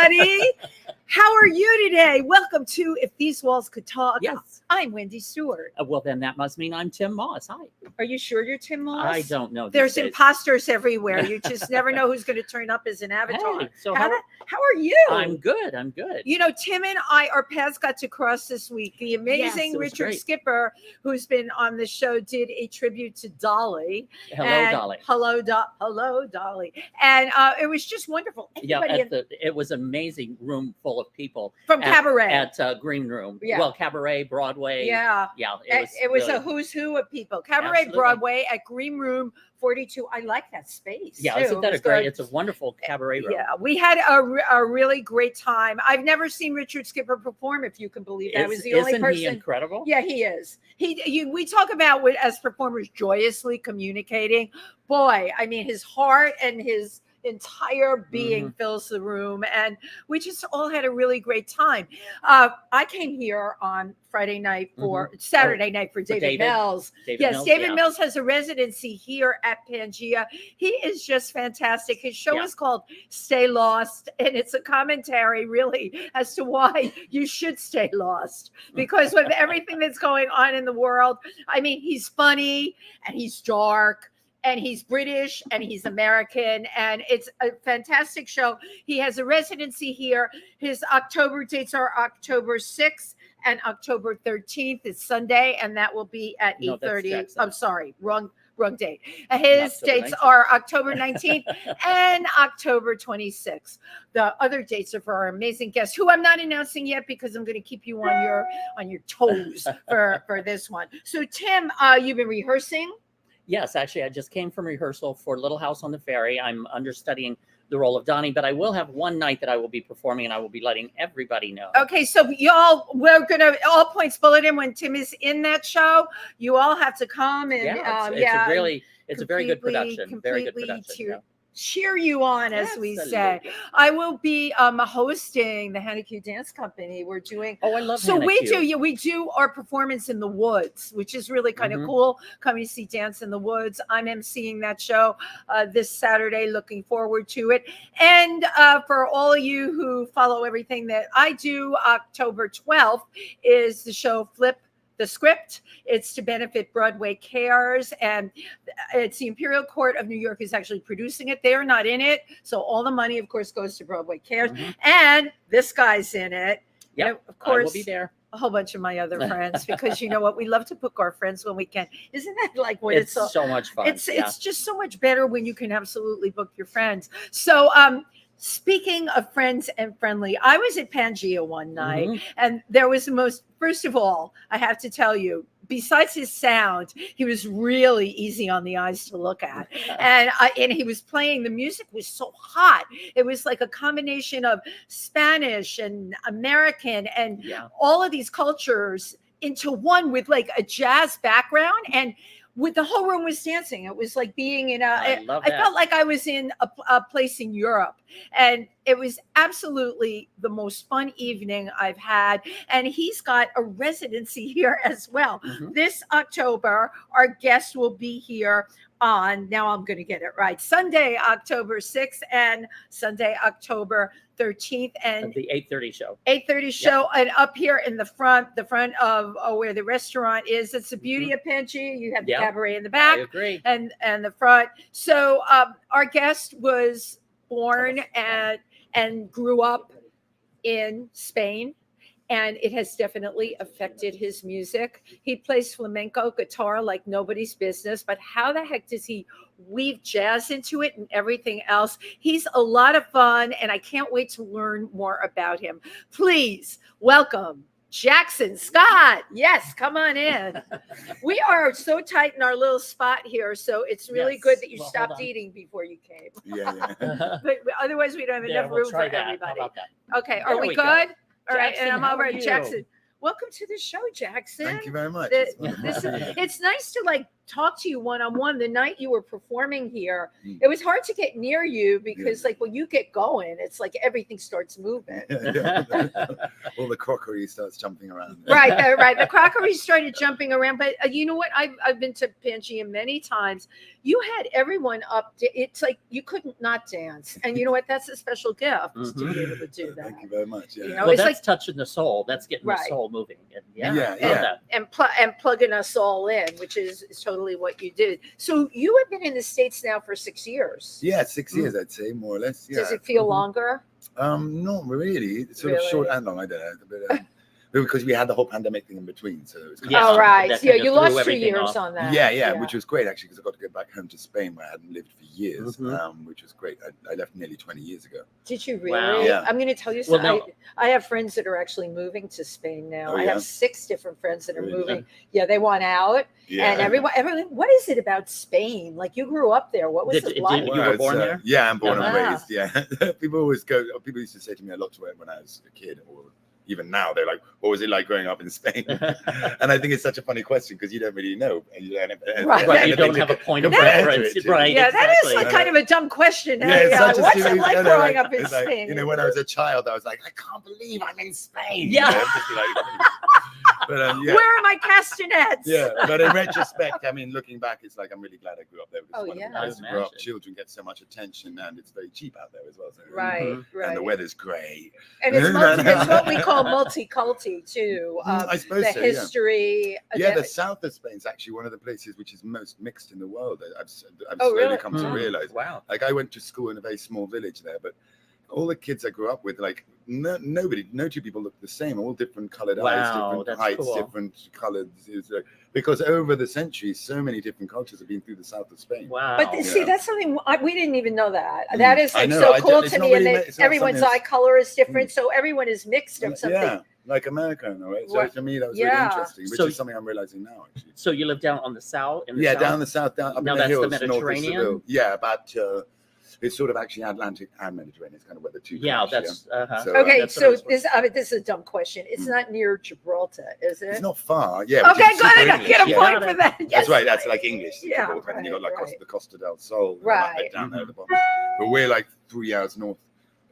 everybody. How are you today? Welcome to If These Walls Could Talk. Yes. I'm Wendy Stuart. Well, then that must mean I'm Tym Moss. Hi. Are you sure you're Tym Moss? I don't know. There's these days. imposters everywhere. You just never know who's going to turn up as an avatar. Hey, so how are you? I'm good. I'm good. You know, Tim and I, our paths got to cross this week. The amazing Yes, Richard great. Skipper, who's been on the show, did a tribute to Dolly. Hello, Dolly. Hello, Dolly. And it was just wonderful. Yeah, Everybody it was an amazing room full of people from Cabaret. At Green Room. Yeah. Well, Cabaret, Broadway. Yeah. Yeah. It was really, a who's who of people. Cabaret, Absolutely. Broadway at Green Room 42. I like that space. Yeah, too. isn't that It was great? good. It's a wonderful cabaret room. Yeah, we had a really great time. I've never seen Richard Skipper perform, if you can believe that. I was the only Isn't person. he incredible? Yeah, he is. We talk about as performers joyously communicating. Boy, I mean, his heart and his entire being fills the room, and we just all had a really great time. I came here on Friday night Saturday night for David Mills. David Mills has a residency here at Pangea. He is just fantastic. His show is called Stay Lost, and it's a commentary really as to why you should stay lost, because with everything that's going on in the world, I mean, he's funny and he's dark, and he's British and he's American, and it's a fantastic show. He has a residency here. His October dates are October 6th and October 13th. It's Sunday, and that will be at 8:30. I'm sorry, wrong date. His dates are October 19th and October 26th. The other dates are for our amazing guests, who I'm not announcing yet because I'm going to keep you on your toes for this one. So, Tim, you've been rehearsing? Yes, actually, I just came from rehearsal for Little House on the Ferry. I'm understudying the role of Donnie, but I will have one night that I will be performing, and I will be letting everybody know. Okay, so y'all, we're going to all points bulletin when Tim is in that show. You all have to come and it's a very good production. Very good production. Cheer you on, as we say. I will be hosting the Hanacue Dance Company. We're doing. Oh, I love. So Hanacue. we do our performance in the woods, which is really kind of cool. Coming to see Dance in the Woods. I'm emceeing that show this Saturday. Looking forward to it. And for all of you who follow everything that I do, October 12th is the show Flip the Script. It's to benefit Broadway Cares, and it's the Imperial Court of New York is actually producing it. They're not in it, so all the money, of course, goes to Broadway Cares. And this guy's in it. Yeah, of course, I will be there. A whole bunch of my other friends, because you know what, we love to book our friends when we can. Isn't that like what it's so much fun? It's just so much better when you can absolutely book your friends. So speaking of friends and friendly, I was at Pangea one night, and there was the most, first of all, I have to tell you, besides his sound, he was really easy on the eyes to look at. And he was playing, the music was so hot. It was like a combination of Spanish and American and all of these cultures into one, with like a jazz background, and with the whole room was dancing. It was like being in I felt like I was in a place in Europe, and it was absolutely the most fun evening I've had. And he's got a residency here as well. This October, our guest will be here on, now I'm going to get it right, Sunday, October 6th and Sunday, October 13th, and the 8:30 show. 8:30 show, and up here in the front of where the restaurant is. It's the beauty of Pangea. You have the cabaret in the back, I agree. and the front. So our guest was born and grew up in Spain, and it has definitely affected his music. He plays flamenco guitar like nobody's business, but how the heck does he weave jazz into it and everything else? He's a lot of fun, and I can't wait to learn more about him. Please welcome Jackson Scott. Yes, come on in. We are so tight in our little spot here, so it's really good that you stopped eating before you came. Yeah. But otherwise, we don't have enough room for everybody. Okay, are we good? Go. All right, Jackson, and I'm over how are at you? Jackson. Welcome to the show, Jackson. Thank you very much. It's nice to like talk to you one-on-one the night you were performing here. It was hard to get near you because like when you get going, it's like everything starts moving. All the crockery starts jumping around. Right. The crockery started jumping around, but you know what? I've been to Pangea many times. You had everyone up. It's like you couldn't not dance, and you know what? That's a special gift to be able to do that. Thank you very much. Yeah. You know, Well, it's that's like touching the soul. That's getting the Right. soul moving. And and plugging us all in, which is totally what you did. So you have been in the States now for 6 years. Yeah, 6 years, I'd say, more or less. Yeah. Does it feel longer? Not really. It's sort of short and long. I don't know. But, because we had the whole pandemic thing in between, so it was kind Oh, of right. that Yeah, kind of you threw lost 2 everything years off. on that. yeah, which was great actually, because I got to go back home to Spain where I hadn't lived for years, which was great. I left nearly 20 years ago. Did you really? Wow. Yeah. I'm going to tell you Well, something. I have friends that are actually moving to Spain now. Oh, I yeah? have 6 different friends that are Really? moving. Yeah, they want out. Yeah. And everyone, what is it about Spain? Like you grew up there. What was Did- it like? did you were born there? Yeah, I'm born and Wow. raised. Yeah, people used to say to me a lot when I was a kid, or even now, they're like, "What was it like growing up in Spain?" And I think it's such a funny question because you don't really know, and you don't, Right, you don't have a point of compare to reference, it, right? Yeah, that is exactly. like kind of a dumb question. Yeah, Hey, it's such a what's it serious- like no, no, growing up in it's like, Spain? you know, when I was a child, I was like, I can't believe I'm in Spain. Yeah. You know, just like, but yeah. Where are my castanets? Yeah, but in retrospect, I mean, looking back, it's like I'm really glad I grew up there. Because Oh, it's one yeah. of the places to grow up. Imagine. Children get so much attention, and it's very cheap out there as well. So, Right, right. And the weather's great. And it's what we call multiculti too. I suppose The so. history. Yeah, the south of Spain is actually one of the places which is most mixed in the world. I've Oh, slowly really? come to realize. Wow. Like I went to school in a very small village there, but all the kids I grew up with, like no two people look the same. All different colored eyes, Wow, different that's heights, cool. different colors. Because over the centuries, so many different cultures have been through the south of Spain. Wow. But see, Yeah. that's something we didn't even know that. That is I like know, so I cool don't- it's to not me, and really that it's not everyone's something eye color is different, so everyone is mixed of something. Yeah, like America, right? So What- to me, that was yeah. really interesting, which So- is something I'm realizing now, actually. So you live down on the south? In the Yeah, south? down the south, down up Now in the that's the hills, north of Mediterranean? Seville. Yeah, about it's sort of actually Atlantic and Mediterranean. It's kind of where the two. Yeah, clash, that's So, Okay, that's what I so was this is a dumb question. It's not near Gibraltar, is it? It's not far. Yeah. which Okay, is good. super I gotta get a English, point yeah. for that. Yes. That's right. That's like English. Yeah, Gibraltar, and you got like right. the Costa del Sol, Right. down there at the bottom. But we're like 3 hours north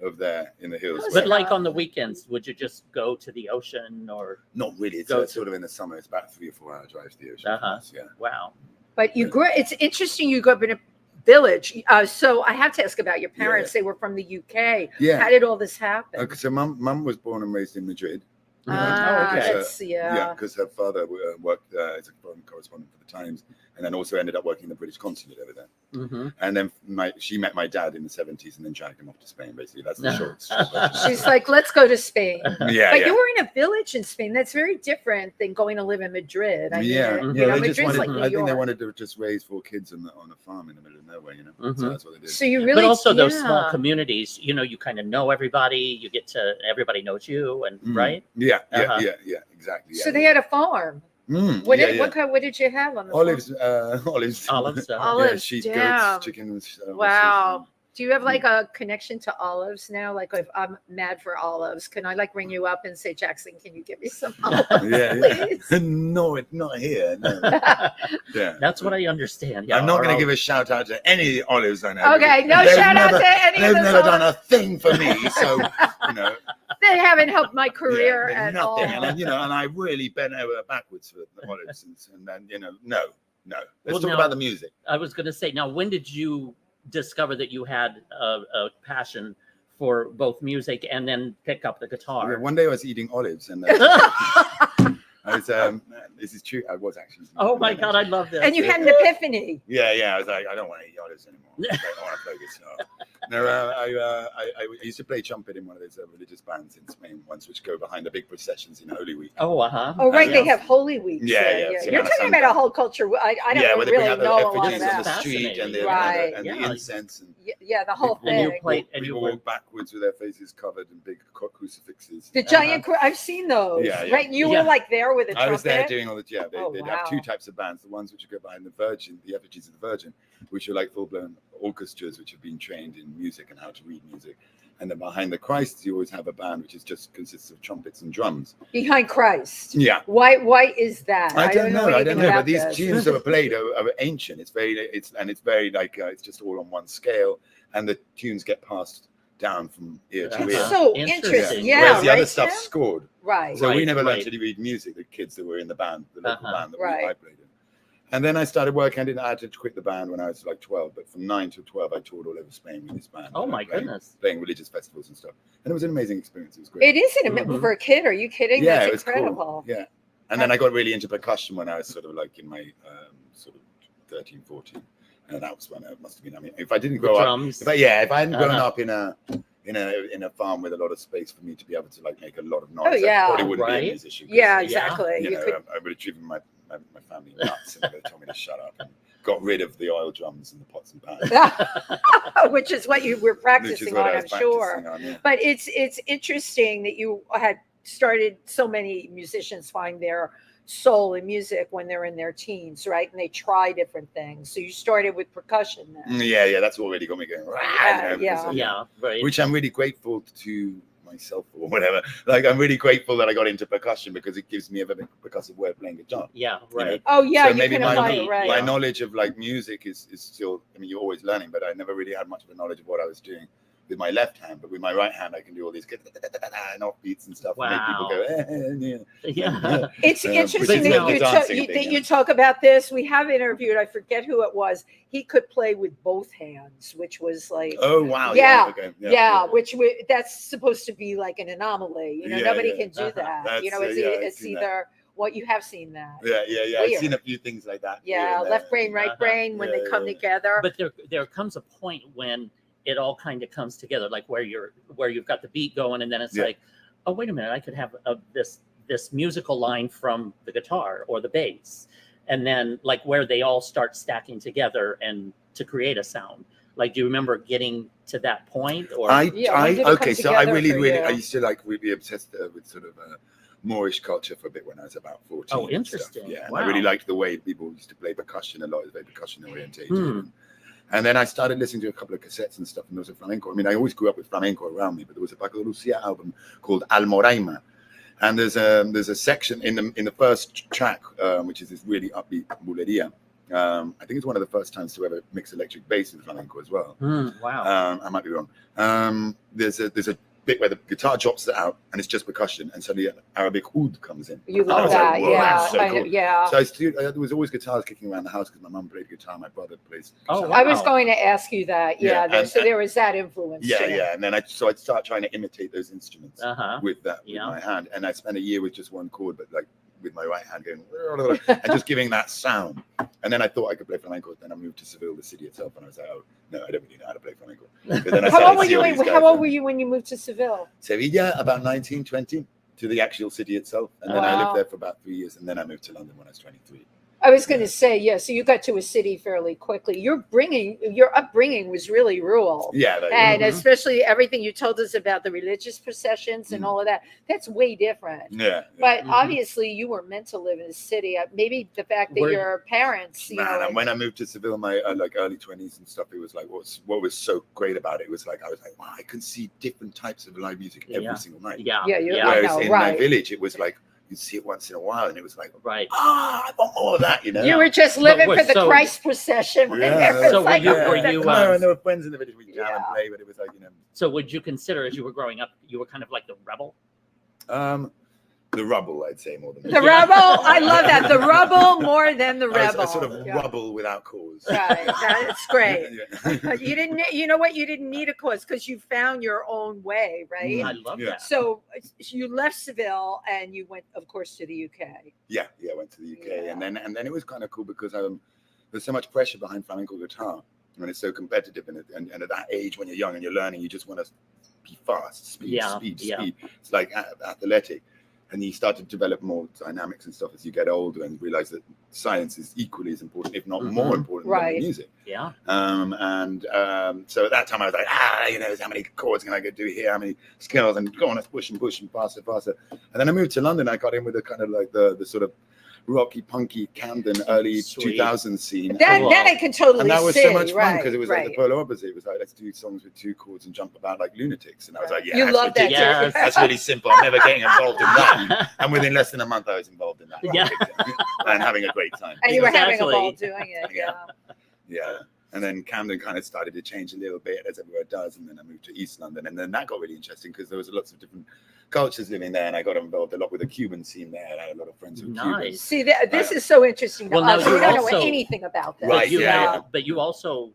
of there in the hills. How's But it like not? on the weekends, would you just go to the ocean or? Not really. It's Go to- sort of in the summer. It's about a 3 or 4 hour drive to the ocean. Uh-huh. from us, Yeah. Wow. But you grew. It's interesting. You grew up in a village. So I have to ask about your parents. They were from the UK. Yeah. How did all this happen? Okay, so mum was born and raised in Madrid. Ah, okay. that's, Yeah, because her father worked as a foreign correspondent for the Times, and then also ended up working in the British consulate over there. Mm-hmm. And then she met my dad in the 70s, and then dragged him off to Spain. Basically, that's the short version. She's like, let's go to Spain. Yeah, But yeah. you were in a village in Spain. That's very different than going to live in Madrid. I mean, Yeah, you yeah. know, They just Madrid's wanted. like New I think they York. wanted to just raise 4 kids on a farm in the middle of nowhere. You know, Mhm. so that's what they did. So you really, But also those small yeah. communities, you know, you kind of know everybody. You get to everybody knows you, and right. Yeah, yeah, Uh-huh. yeah, exactly. Yeah. So they had a farm. Mm, What yeah, did, yeah. what did you have on the Olives, Olives, olives, uh-huh. yeah, Olives, sheep, damn. goats, chickens. farm? Wow. Do you have like a connection to olives now? Like if I'm mad for olives, can I like ring you up and say, Jackson, can you give me some olives, Yeah, yeah. please? No, not here. No. Yeah. That's what I understand. Yeah, I'm not going or to give a shout out to any olives I know. Okay, because no they've shout out never- to any of They've those never done olives. a thing for me, so you know. They haven't helped my career yeah, at nothing. all. And then, and I really bent over backwards for the olives, and then no. Let's Well, talk now- about the music. I was going to say, now, when did you discover that you had a passion for both music and then pick up the Yeah, guitar? one day I was eating olives, and I was. This is true. I was actually. Oh my God, I love this. And you had an epiphany. Yeah. I was like, I don't want to eat olives anymore. I want to play guitar. No, I used to play trumpet in one of those religious bands in Spain once, which go behind the big processions in Holy Week. Oh, uh-huh. Oh, right. They yeah. have Holy Weeks. Yeah, there, yeah, so You're now talking about a whole culture. I don't where they bring really out the know a lot of effigies on that. the street and the, Right. and the Yeah. incense. And Yeah, the whole And you thing. play- and you people were- walk backwards with their faces covered in big crucifixes. The giant, I've seen those. Yeah, yeah. Right, you Yeah. were like there with a trumpet. I was there doing all the They'd Oh, have 2 wow. types of bands: the ones which would go behind the Virgin, the effigies of the Virgin, which are like full-blown orchestras which have been trained in music and how to read music, And then behind the Christ, you always have a band which is just consists of trumpets and drums. Behind Christ. Yeah. Why is that? I don't know. But these this. tunes that were played are ancient. It's very like it's just all on one scale, and the tunes get passed down from ear to ear. So interesting. Yeah. Whereas the right, other stuff's Sam? scored. Right. So we never learned right. to read music. The kids that were in the band, the local band that Right. I played in. And then I started working. I had to quit the band when I was like 12, but from 9 to 12, I toured all over Spain with this band. Oh my goodness. Playing religious festivals and stuff. And it was an amazing experience. It was great. It isn't for a kid. Are you kidding? Yeah, That's it was incredible. cool. Yeah. And then I got really into percussion when I was sort of like in my sort of 13, 14. And that was when it must have been, I mean, if I didn't grow up, if I hadn't grown up in a farm with a lot of space for me to be able to like make a lot of noise, I probably wouldn't be a musician. Yeah, exactly. You know, I would have driven my family nuts, and they told me to shut up and got rid of the oil drums and the pots and pans. Which is what you were practicing on, I'm sure. Yeah. But it's interesting that you had started, so many musicians find their soul in music when they're in their teens, right? And they try different things. So you started with percussion then. Yeah, that's what really got me going. Right. Which I'm really grateful to myself or whatever. Like, I'm really grateful that I got into percussion because it gives me a very percussive way of playing guitar. Yeah, right. You know? Oh yeah, so you maybe can my apply it, right. my knowledge of like music is still, I mean, you're always learning, but I never really had much of a knowledge of what I was doing with my left hand, but with my right hand I can do all these and offbeats and stuff. Wow. And make people go, Yeah. It's interesting that you talk about this. We have interviewed, I forget who it was. He could play with both hands, which was like, oh wow, okay. Which that's supposed to be like an anomaly. You know, nobody can do that. You know, it's either what you have seen that. Yeah. Weird. I've seen a few things like that. Yeah, left brain, right brain when they come together. But there comes a point when it all kind of comes together, like where you've got the beat going, and then it's like, oh wait a minute, I could have this musical line from the guitar or the bass, and then like where they all start stacking together and to create a sound. Like, do you remember getting to that point? Or I used to like really be obsessed with sort of Moorish culture for a bit when I was about 14. Oh, interesting. Yeah, wow. I really liked the way people used to play percussion a lot. It was very percussion orientated. And then I started listening to a couple of cassettes and stuff, and there was a flamenco. I mean, I always grew up with flamenco around me, but there was a Paco de Lucia album called Almoraima, and there's a section in the first track, which is this really upbeat bulería. I think it's one of the first times to ever mix electric bass with flamenco as well. Wow. I might be wrong. There's a bit where the guitar drops it out and it's just percussion, and suddenly Arabic oud comes in. You love that, like, so cool. So there was always guitars kicking around the house because my mum played guitar, my brother plays guitar. Oh, wow. I was going to ask you that. So there was that influence. Yeah. And then I'd start trying to imitate those instruments with my hand, and I spent a year with just one chord, but like with my right hand going and just giving that sound. And then I thought I could play flamenco. Then I moved to Seville, the city itself, and I was like, oh no, I don't really know how to play flamenco. But then I how old were you when you moved to Seville? Sevilla, about 19, 20, to the actual city itself. And then I lived there for about 3 years, and then I moved to London when I was 23. I was going to say, so you got to a city fairly quickly. Your upbringing was really rural. Yeah. And especially everything you told us about the religious processions and all of that, that's way different. Yeah. But obviously you were meant to live in a city. Maybe the fact that your parents, and when I moved to Seville, my like early 20s and stuff, it was like, what was so great about it was like, I was like, wow, I can see different types of live music every single night. Whereas in my village, it was like, you'd see it once in a while, and it was like, I want more of that, you know? You were just living for the Christ procession. So and there were friends in the village, we'd jam and play, but it was like, you know. So would you consider, as you were growing up, you were kind of like the rebel? The rubble, I'd say, more than the rebel. I love that. The rubble more than the rebel. A sort of rubble without cause. Right, that's great. You didn't. You know what? You didn't need a cause because you found your own way, right? I love that. So you left Seville and you went, of course, to the UK. Yeah, I went to the UK, and then it was kind of cool because there's so much pressure behind flamenco guitar, and it's so competitive, and at that age when you're young and you're learning, you just want to be fast, speed. It's like athletic. And you start to develop more dynamics and stuff as you get older, and realize that science is equally as important, if not more important, than the music. Yeah. So at that time, I was like, how many chords can I do here? How many scales? And go on, let's push and pass it. And then I moved to London. I got in with a kind of like the sort of rocky, punky Camden early Sweet. 2000s scene. That Wow. I can totally And that was see. so much fun right, because it was right. like the polar opposite. It was like, let's do songs with 2 chords and jump about like lunatics. And I was like, yeah, You that's love that, ridiculous. Yes. That's really simple. I'm never getting involved in that. And within less than a month, I was involved in that. Yeah. And having a great time. And you were having a ball Exactly. doing it. Yeah. Yeah. Yeah. And then Camden kind of started to change a little bit, as everywhere does. And then I moved to East London. And then that got really interesting because there was lots of different cultures living there. And I got involved a lot with the Cuban scene there. I had a lot of friends who were Cubans. Nice. See, this is so interesting to Well, now us. We you don't know also- anything about that. Right, But you yeah, have- But you also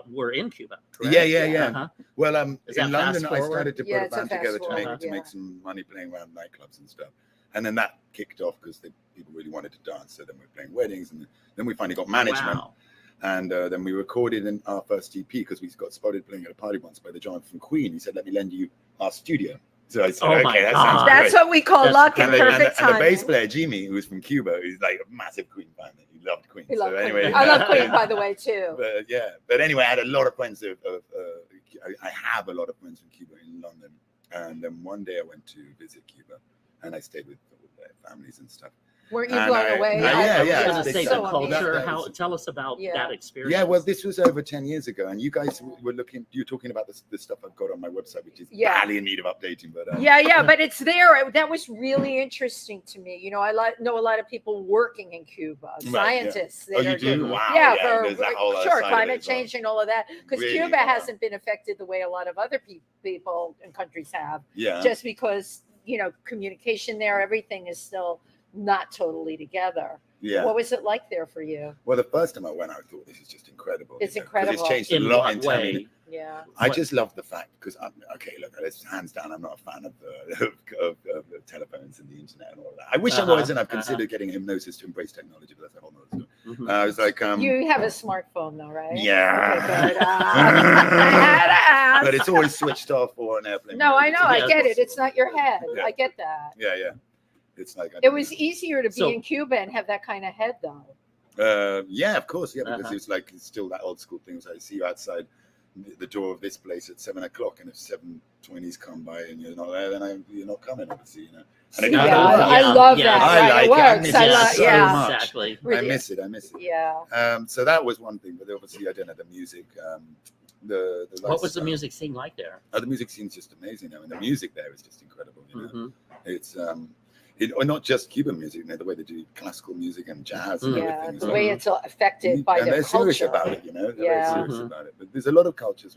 were in Cuba, correct? Yeah. Uh-huh. Well, Is that in London, fast I forward? started to put Yeah, a it's a band fast together to forward, make yeah. some money playing around nightclubs and stuff. And then that kicked off because people really wanted to dance. So then we were playing weddings, and then we finally got management. Wow. And then we recorded in our first EP because we got spotted playing at a party once by the John from Queen. He said, "Let me lend you our studio." So I said, Oh my "Okay, that God. sounds That's great." what we call That's- luck and And perfect the timing. bass player Jimmy, who's from Cuba, who's like a massive Queen fan. He loved Queen. We love So Queen. anyway, I love Queen, by the way, too. But yeah, but anyway, I had a lot of friends I have a lot of friends from Cuba in London, and then one day I went to visit Cuba, and I stayed with their families and stuff. Weren't you And blown I- away? yeah, I was yeah, going to it's say big the time. culture. That How? was- Tell us about Yeah. that experience. Yeah, well, this was over 10 years ago, and you guys were you're talking about the stuff I've got on my website, which is Yeah. badly in need of updating, but Yeah, but it's there. That was really interesting to me. You know, I know a lot of people working in Cuba, yeah. scientists. Oh, that you are do? doing- Wow. Yeah, there's that whole other sure, side of it climate as well. change and all of that. Because Really? Cuba Wow. hasn't been affected the way a lot of other people and countries have. Yeah. Just because, you know, communication there, everything is still not totally together. Yeah. What was it like there for you? Well, the first time I went, I thought this is just incredible. It's 'cause incredible. It's changed a In lot what in time. way? Yeah. I What- just love the fact because let's hands down, I'm not a fan of telephones and the internet and all of that. I wish I was, and I've considered getting hypnosis to embrace technology, but that's a whole nother story. Mhm. I was like, You have a smartphone though, right? Yeah. Okay, good. I had to ask. but it's always switched off or an airplane. No, I know. I Yeah, get it. It's not your head. Yeah. I get that. Yeah. It's like It was easier to be So- in Cuba and have that kind of head, though. Yeah, of course, yeah, because Uh-huh. it's still that old school thing. So I see you outside the door of this place at 7:00, and if 7:20s come by and you're not there, then you're not coming, obviously, you know. And it Yeah, doesn't work. I love that. I Right? like It it. I works. miss I it love, so yeah. much. Exactly. I miss it. Yeah. So that was one thing, but obviously I don't know the music. The What was the lifestyle. music scene like there? Oh, the music scene's just amazing. I mean, the music there is just incredible. You know, Mhm. it's not just Cuban music. You know, the way they do classical music and jazz and Mm. Yeah. everything. The as way well. it's affected by and the they're serious culture. about it. You know, they're Yeah. very serious Mhm. about it. But there's a lot of cultures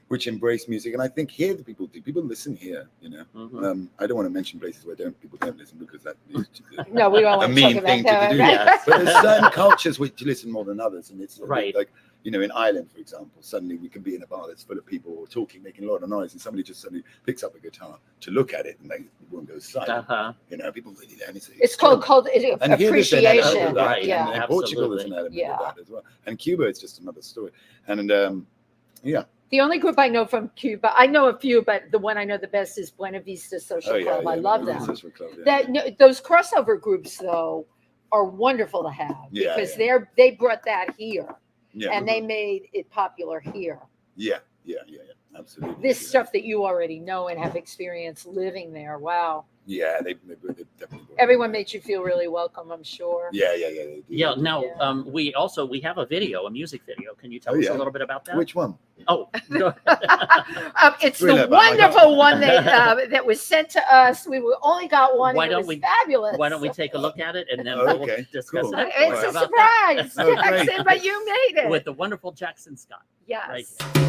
which embrace music, and I think here the people do. People listen here. You know, Mhm. I don't want to mention places where people don't listen because that is No, we don't a want to mean talk thing about to do. that. Yes. But there's certain cultures which listen more than others, and it's Right. like, you know, in Ireland, for example, suddenly we can be in a bar that's full of people talking, making a lot of noise, and somebody just suddenly picks up a guitar to look at it, and they won't go silent. Uh-huh. You know, people really don't. It's called And here there's an element appreciation. of that, Right, Yeah. and Portugal there's an absolutely. element of Yeah. that as well, and Cuba is just another story. And yeah, The only group I know from Cuba, I know a few, but the one I know the best is Buena Vista Social Club. I love Buena them. Vista Social Club, yeah. That no, those crossover groups though are wonderful to have Yeah, because yeah. they brought that here Yeah, and they made it popular here. yeah, absolutely. This yeah. stuff that you already know and have experienced living there. Wow. Yeah, they definitely. Everyone made you feel really welcome, I'm sure. Yeah, they do. Yeah. Now, Yeah. we have a video, a music video. Can you tell us yeah. a little bit about that? Which one? Oh, go It's Thriller, the but I got- wonderful one that was sent to us. We only got one. Why and it don't was we- fabulous. why don't we take a look at it and then Okay, we'll discuss cool. it? It's How a about that? surprise, Oh, great. Jackson, but you made it. With the wonderful Jackson Scott. Yes. Right.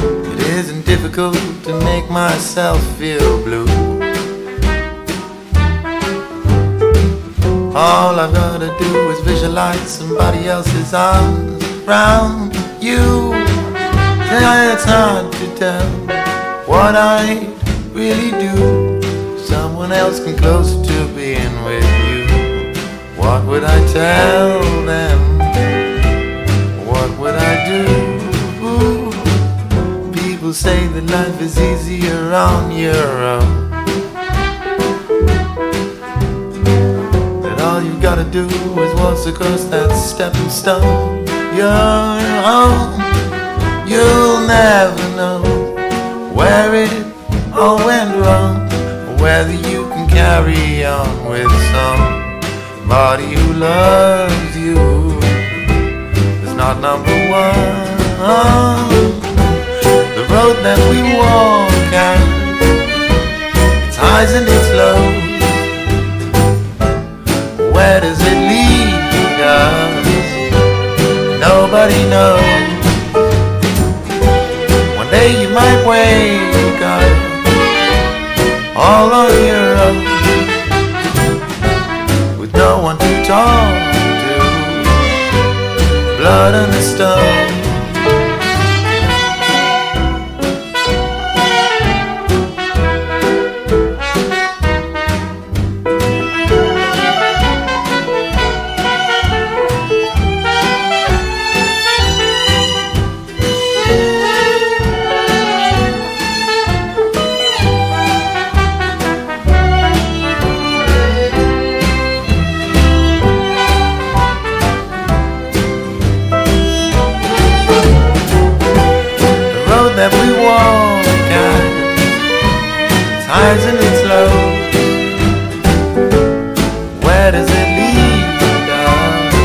It isn't difficult to make myself feel blue. All I've gotta do is visualize somebody else's arms around you. Yeah, it's hard to tell what I really do. Someone else come closer to being with you. What would I tell them? What would I do? People say that life is easier on your own. do is waltz across that stepping stone. You're home. You'll never know where it all went wrong, or whether you can carry on with somebody who loves you. It's not number one. The road that we walk out, its highs and its lows. Where does it lead us? Nobody knows. One day you might wake up all on your own, with no one to talk to, blood on the stone. That we walk at, its highs and its lows. Where does it lead us?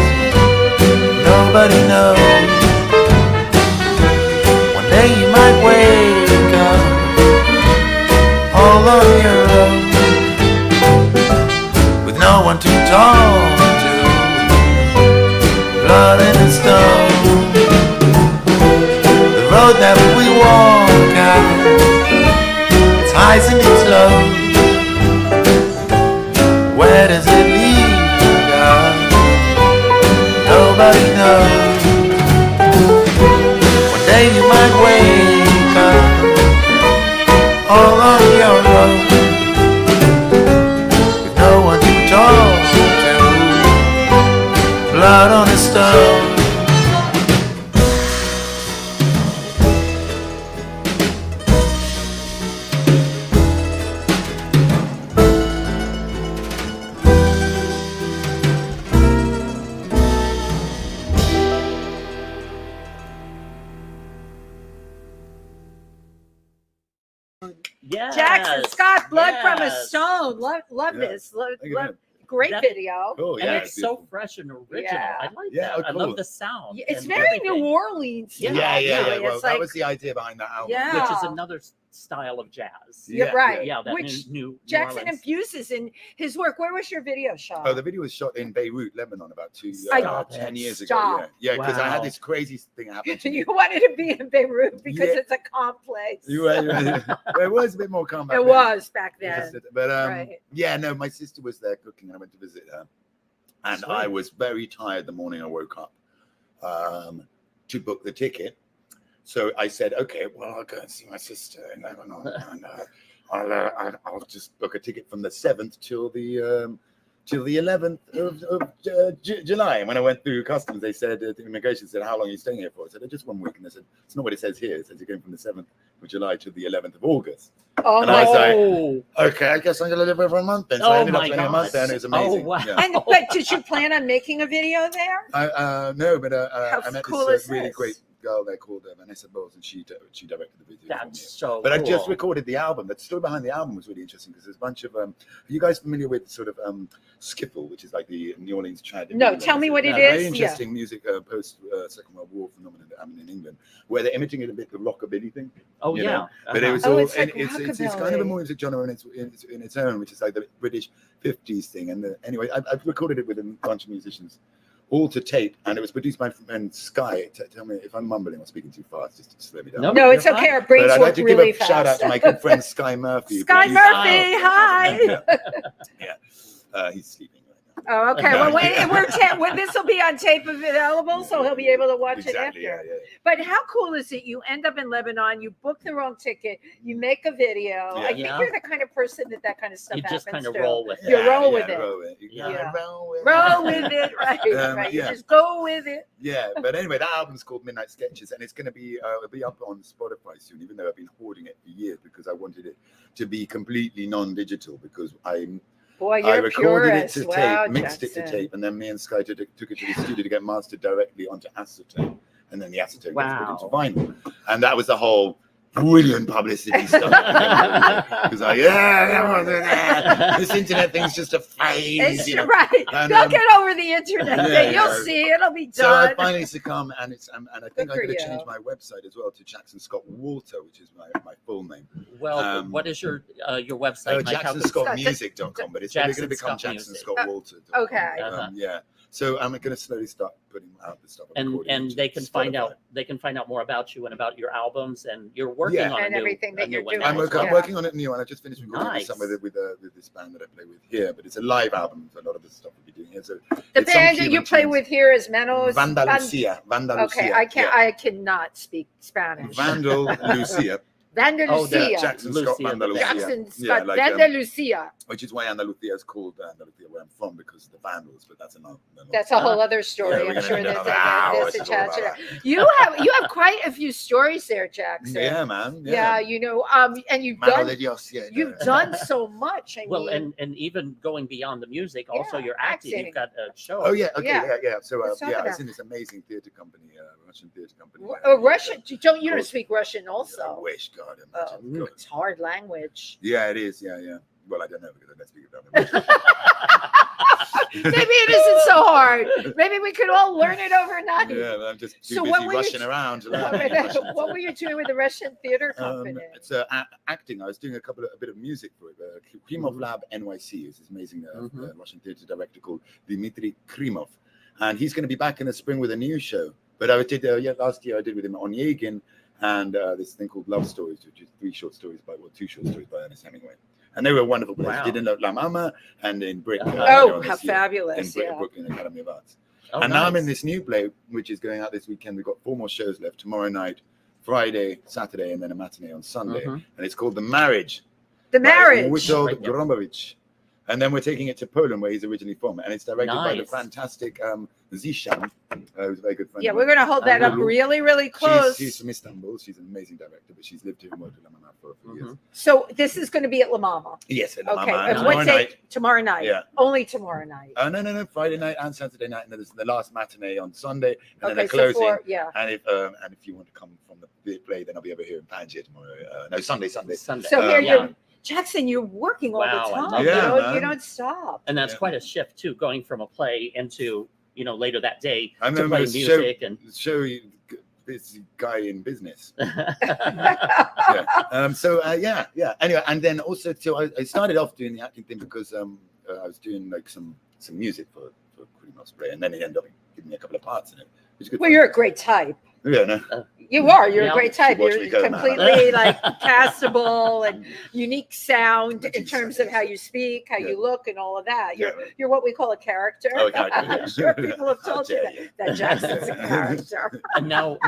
Nobody knows. One day you might wake up all on your own, with no one to talk to, blood in the stone. The road that we walk out, its highs and its lows. Where does it lead us? Nobody knows. One day you might wake up all on your own, with no one to talk to, blood on the stone. Yes. Jackson Scott, Blood from a Yes. Stone. Love Yeah. this. Thank you, man. Great That- video. Oh, And yeah. it's so fresh and original. Yeah. I like Yeah, that. I cool. love the sound. It's and very everything, New Orleans. Yeah, really. Well, It's that like, was the idea behind that album. Yeah. which is another style of jazz. yeah, right. Yeah, that Which new Jackson New Orleans. infuses in his work. Where was your video shot? Oh, the video was shot in Beirut, Lebanon, about Stop 10 it. years ago. Stop. Yeah, because I Wow. had this crazy thing happen to me. You wanted to be in Beirut because Yeah. it's a calm place. Well, it was a bit more calm back It then. was back Yes, then. But Right. yeah, no, my sister was there cooking, and I went to visit her, and Sweet. I was very tired the morning I woke up to book the ticket. So I said, okay, well, I'll go and see my sister in Lebanon, and I'll just book a ticket from the 7th till the 11th of July. And when I went through customs, they said, the immigration said, how long are you staying here for? I said, just 1 week. And they said, it's not what it says here. It says you're going from the 7th of July to the 11th of August. Oh, And I was like, Oh, okay, I guess I'm going to live here for a month then. So I Oh ended up my spending a month there, and it was gosh. amazing. Oh, wow. Yeah. but did you plan on making a video there? No, but How I met cool this is really this? great girl there called Vanessa Bowles, and she directed the video for me. that's so But I just cool. recorded the album. The story behind the album was really interesting because there's a bunch of. Are you guys familiar with sort of skiffle, which is like the New Orleans trad? No, tell me what it Very is. interesting music post Second World War phenomenon that happened in England, where they're imitating a bit the rockabilly thing. Oh, you yeah. know, But it Uh-huh. was Oh, all. it's like It's kind of a rockabilly. music genre in its own, which is like the British 50s thing. And anyway, I've recorded it with a bunch of musicians, all to tape, and it was produced by my friend Sky. Tell me if I'm mumbling or speaking too fast, just slow me down. No, No, it's You're okay. Our But brains I'd like work to give really a shout out fast. to my good friend Sky Murphy. who Sky produced- Murphy, hi. He's sleeping right now. Oh, okay. Well, this will be on tape available, so he'll be able to watch Exactly. it after. Yeah. But how cool is it? You end up in Lebanon, you book the wrong ticket, you make a video. I think Yeah. you're the kind of person that kind of stuff You just happens kind of to. roll with You it. roll with it. Roll it. You Yeah. gotta roll with Roll with it, right? Right. Yeah. You just go with it. Yeah, but anyway, that album's called Midnight Sketches, and it's going to be it'll be up on Spotify soon. Even though I've been hoarding it for years because I wanted it to be completely non-digital, because Boy, I you're recorded purist. it to Wow, tape, mixed it Jackson. to tape, and then me and Sky took it to the studio to get mastered directly onto acetone, and then the acetone gets put into vinyl, and that was the whole brilliant publicity stuff. Because this internet thing's just a phase, It's you know. right. And, Go get over the internet. yeah, You'll yeah. see. It'll be So I done. finally succumbed, and it's and I think I'm for going to you. change my website as well to Jackson Scott Walter, which is my full name. Well, what is your website? Mike? How can- JacksonScottMusic.com, but it's probably Jackson going to become Scott Jackson Music. Scott Walter. Okay. Yeah. So I'm going to slowly start putting out the stuff. I'm recording and into they can find Spotify. out more about you and about your albums, and you're working on And a new, everything that a new you're one doing. now I'm as well. working on it new, and I just finished recording Nice. some with this band that I play with here. But it's a live album, so a lot of the stuff we'll be doing here. So The it's some band that you Cuban play tunes. with here is Manos. Vandalucia. Okay, I can't. I cannot speak Spanish. Vandal Lucia. Vandalucia. Jackson Lucia. Scott Vandalucia. Jackson Yeah, Scott like, Vandalucia. which is why Andalucia is called Andalucia, where I'm from, because of the Vandals. But that's another. That's a whole other story. we're I'm gonna sure do that another hour that's to talk attached to about that. You have quite a few stories there, Jackson. Yeah, man. Yeah, you know, and you've Mano done de Dios, yeah, you've done so much. I Well, mean, and even going beyond the music, also Yeah, you're acting. acting. You've got a show. Oh yeah, okay, Yeah. yeah. So Let's talk I about- was in this amazing theater company, Russian theater company. Russian. Don't you Cool. speak Russian I also? wish, God, Oh, imagine. God. it's hard language. Yeah, it is. Yeah. Well, I don't know because I don't speak about Maybe it isn't so hard. Maybe we could all learn it overnight. Yeah, but I'm just too So busy what were you rushing around. to learn Russian. What were you doing with the Russian theater company? It's acting. I was doing a bit of music for it. Krimov Lab NYC is this amazing Russian theater director called Dmitry Krimov, and he's going to be back in the spring with a new show. But I did last year I did with him Onegin and this thing called Love Stories, which is two short stories by Ernest Hemingway, and they were wonderful. Wow. I did in La Mama and in Brick. How fabulous! In Brooklyn Academy of Arts. Oh, And nice. now I'm in this new play, which is going out this weekend. We've got 4 more shows left: tomorrow night, Friday, Saturday, and then a matinee on Sunday. And it's called The Marriage. The Marriage. Witold Right, yeah. Gromowicz. And then we're taking it to Poland, where he's originally from, and it's directed by the Nice. fantastic Zishan, who's a very good friend. Yeah, of we're mine. going to hold that up Lulu. really, really close. She's from Istanbul. She's an amazing director, but she's lived here and worked with La Mama for a few years. So this is going to be at La Mama. Yes, at La Okay, Mama. and Tomorrow what night. day? Tomorrow night. Yeah. Only tomorrow night. Oh no! Friday night and Saturday night, and then there's the last matinee on Sunday, and then Okay, a so closing. yeah. And if you want to come from the play, then I'll be over here in Pangea tomorrow. Sunday. Sunday. So here yeah. you're, Jackson, you're working all Wow, the I time. love You that. don't, Yeah, you man. don't stop. And that's Yeah. quite a shift too, going from a play into later that day I to remember play the music and. show you this guy in business. Yeah. Anyway, and then also I started off doing the acting thing because I was doing like some music for Krimos play, and then he ended up giving me a couple of parts in it. Which is good. Well, you're a great type. Yeah, no. You are. You're Yeah. a great type. Watch You're me go, man. completely like castable and unique sound in Jeez, terms of how you speak, how Yeah. you look, and all of that. Yeah. You're what we call a character. Oh, a character, yeah. I'm sure people have How told you dare that, you. that Jackson's a character. And now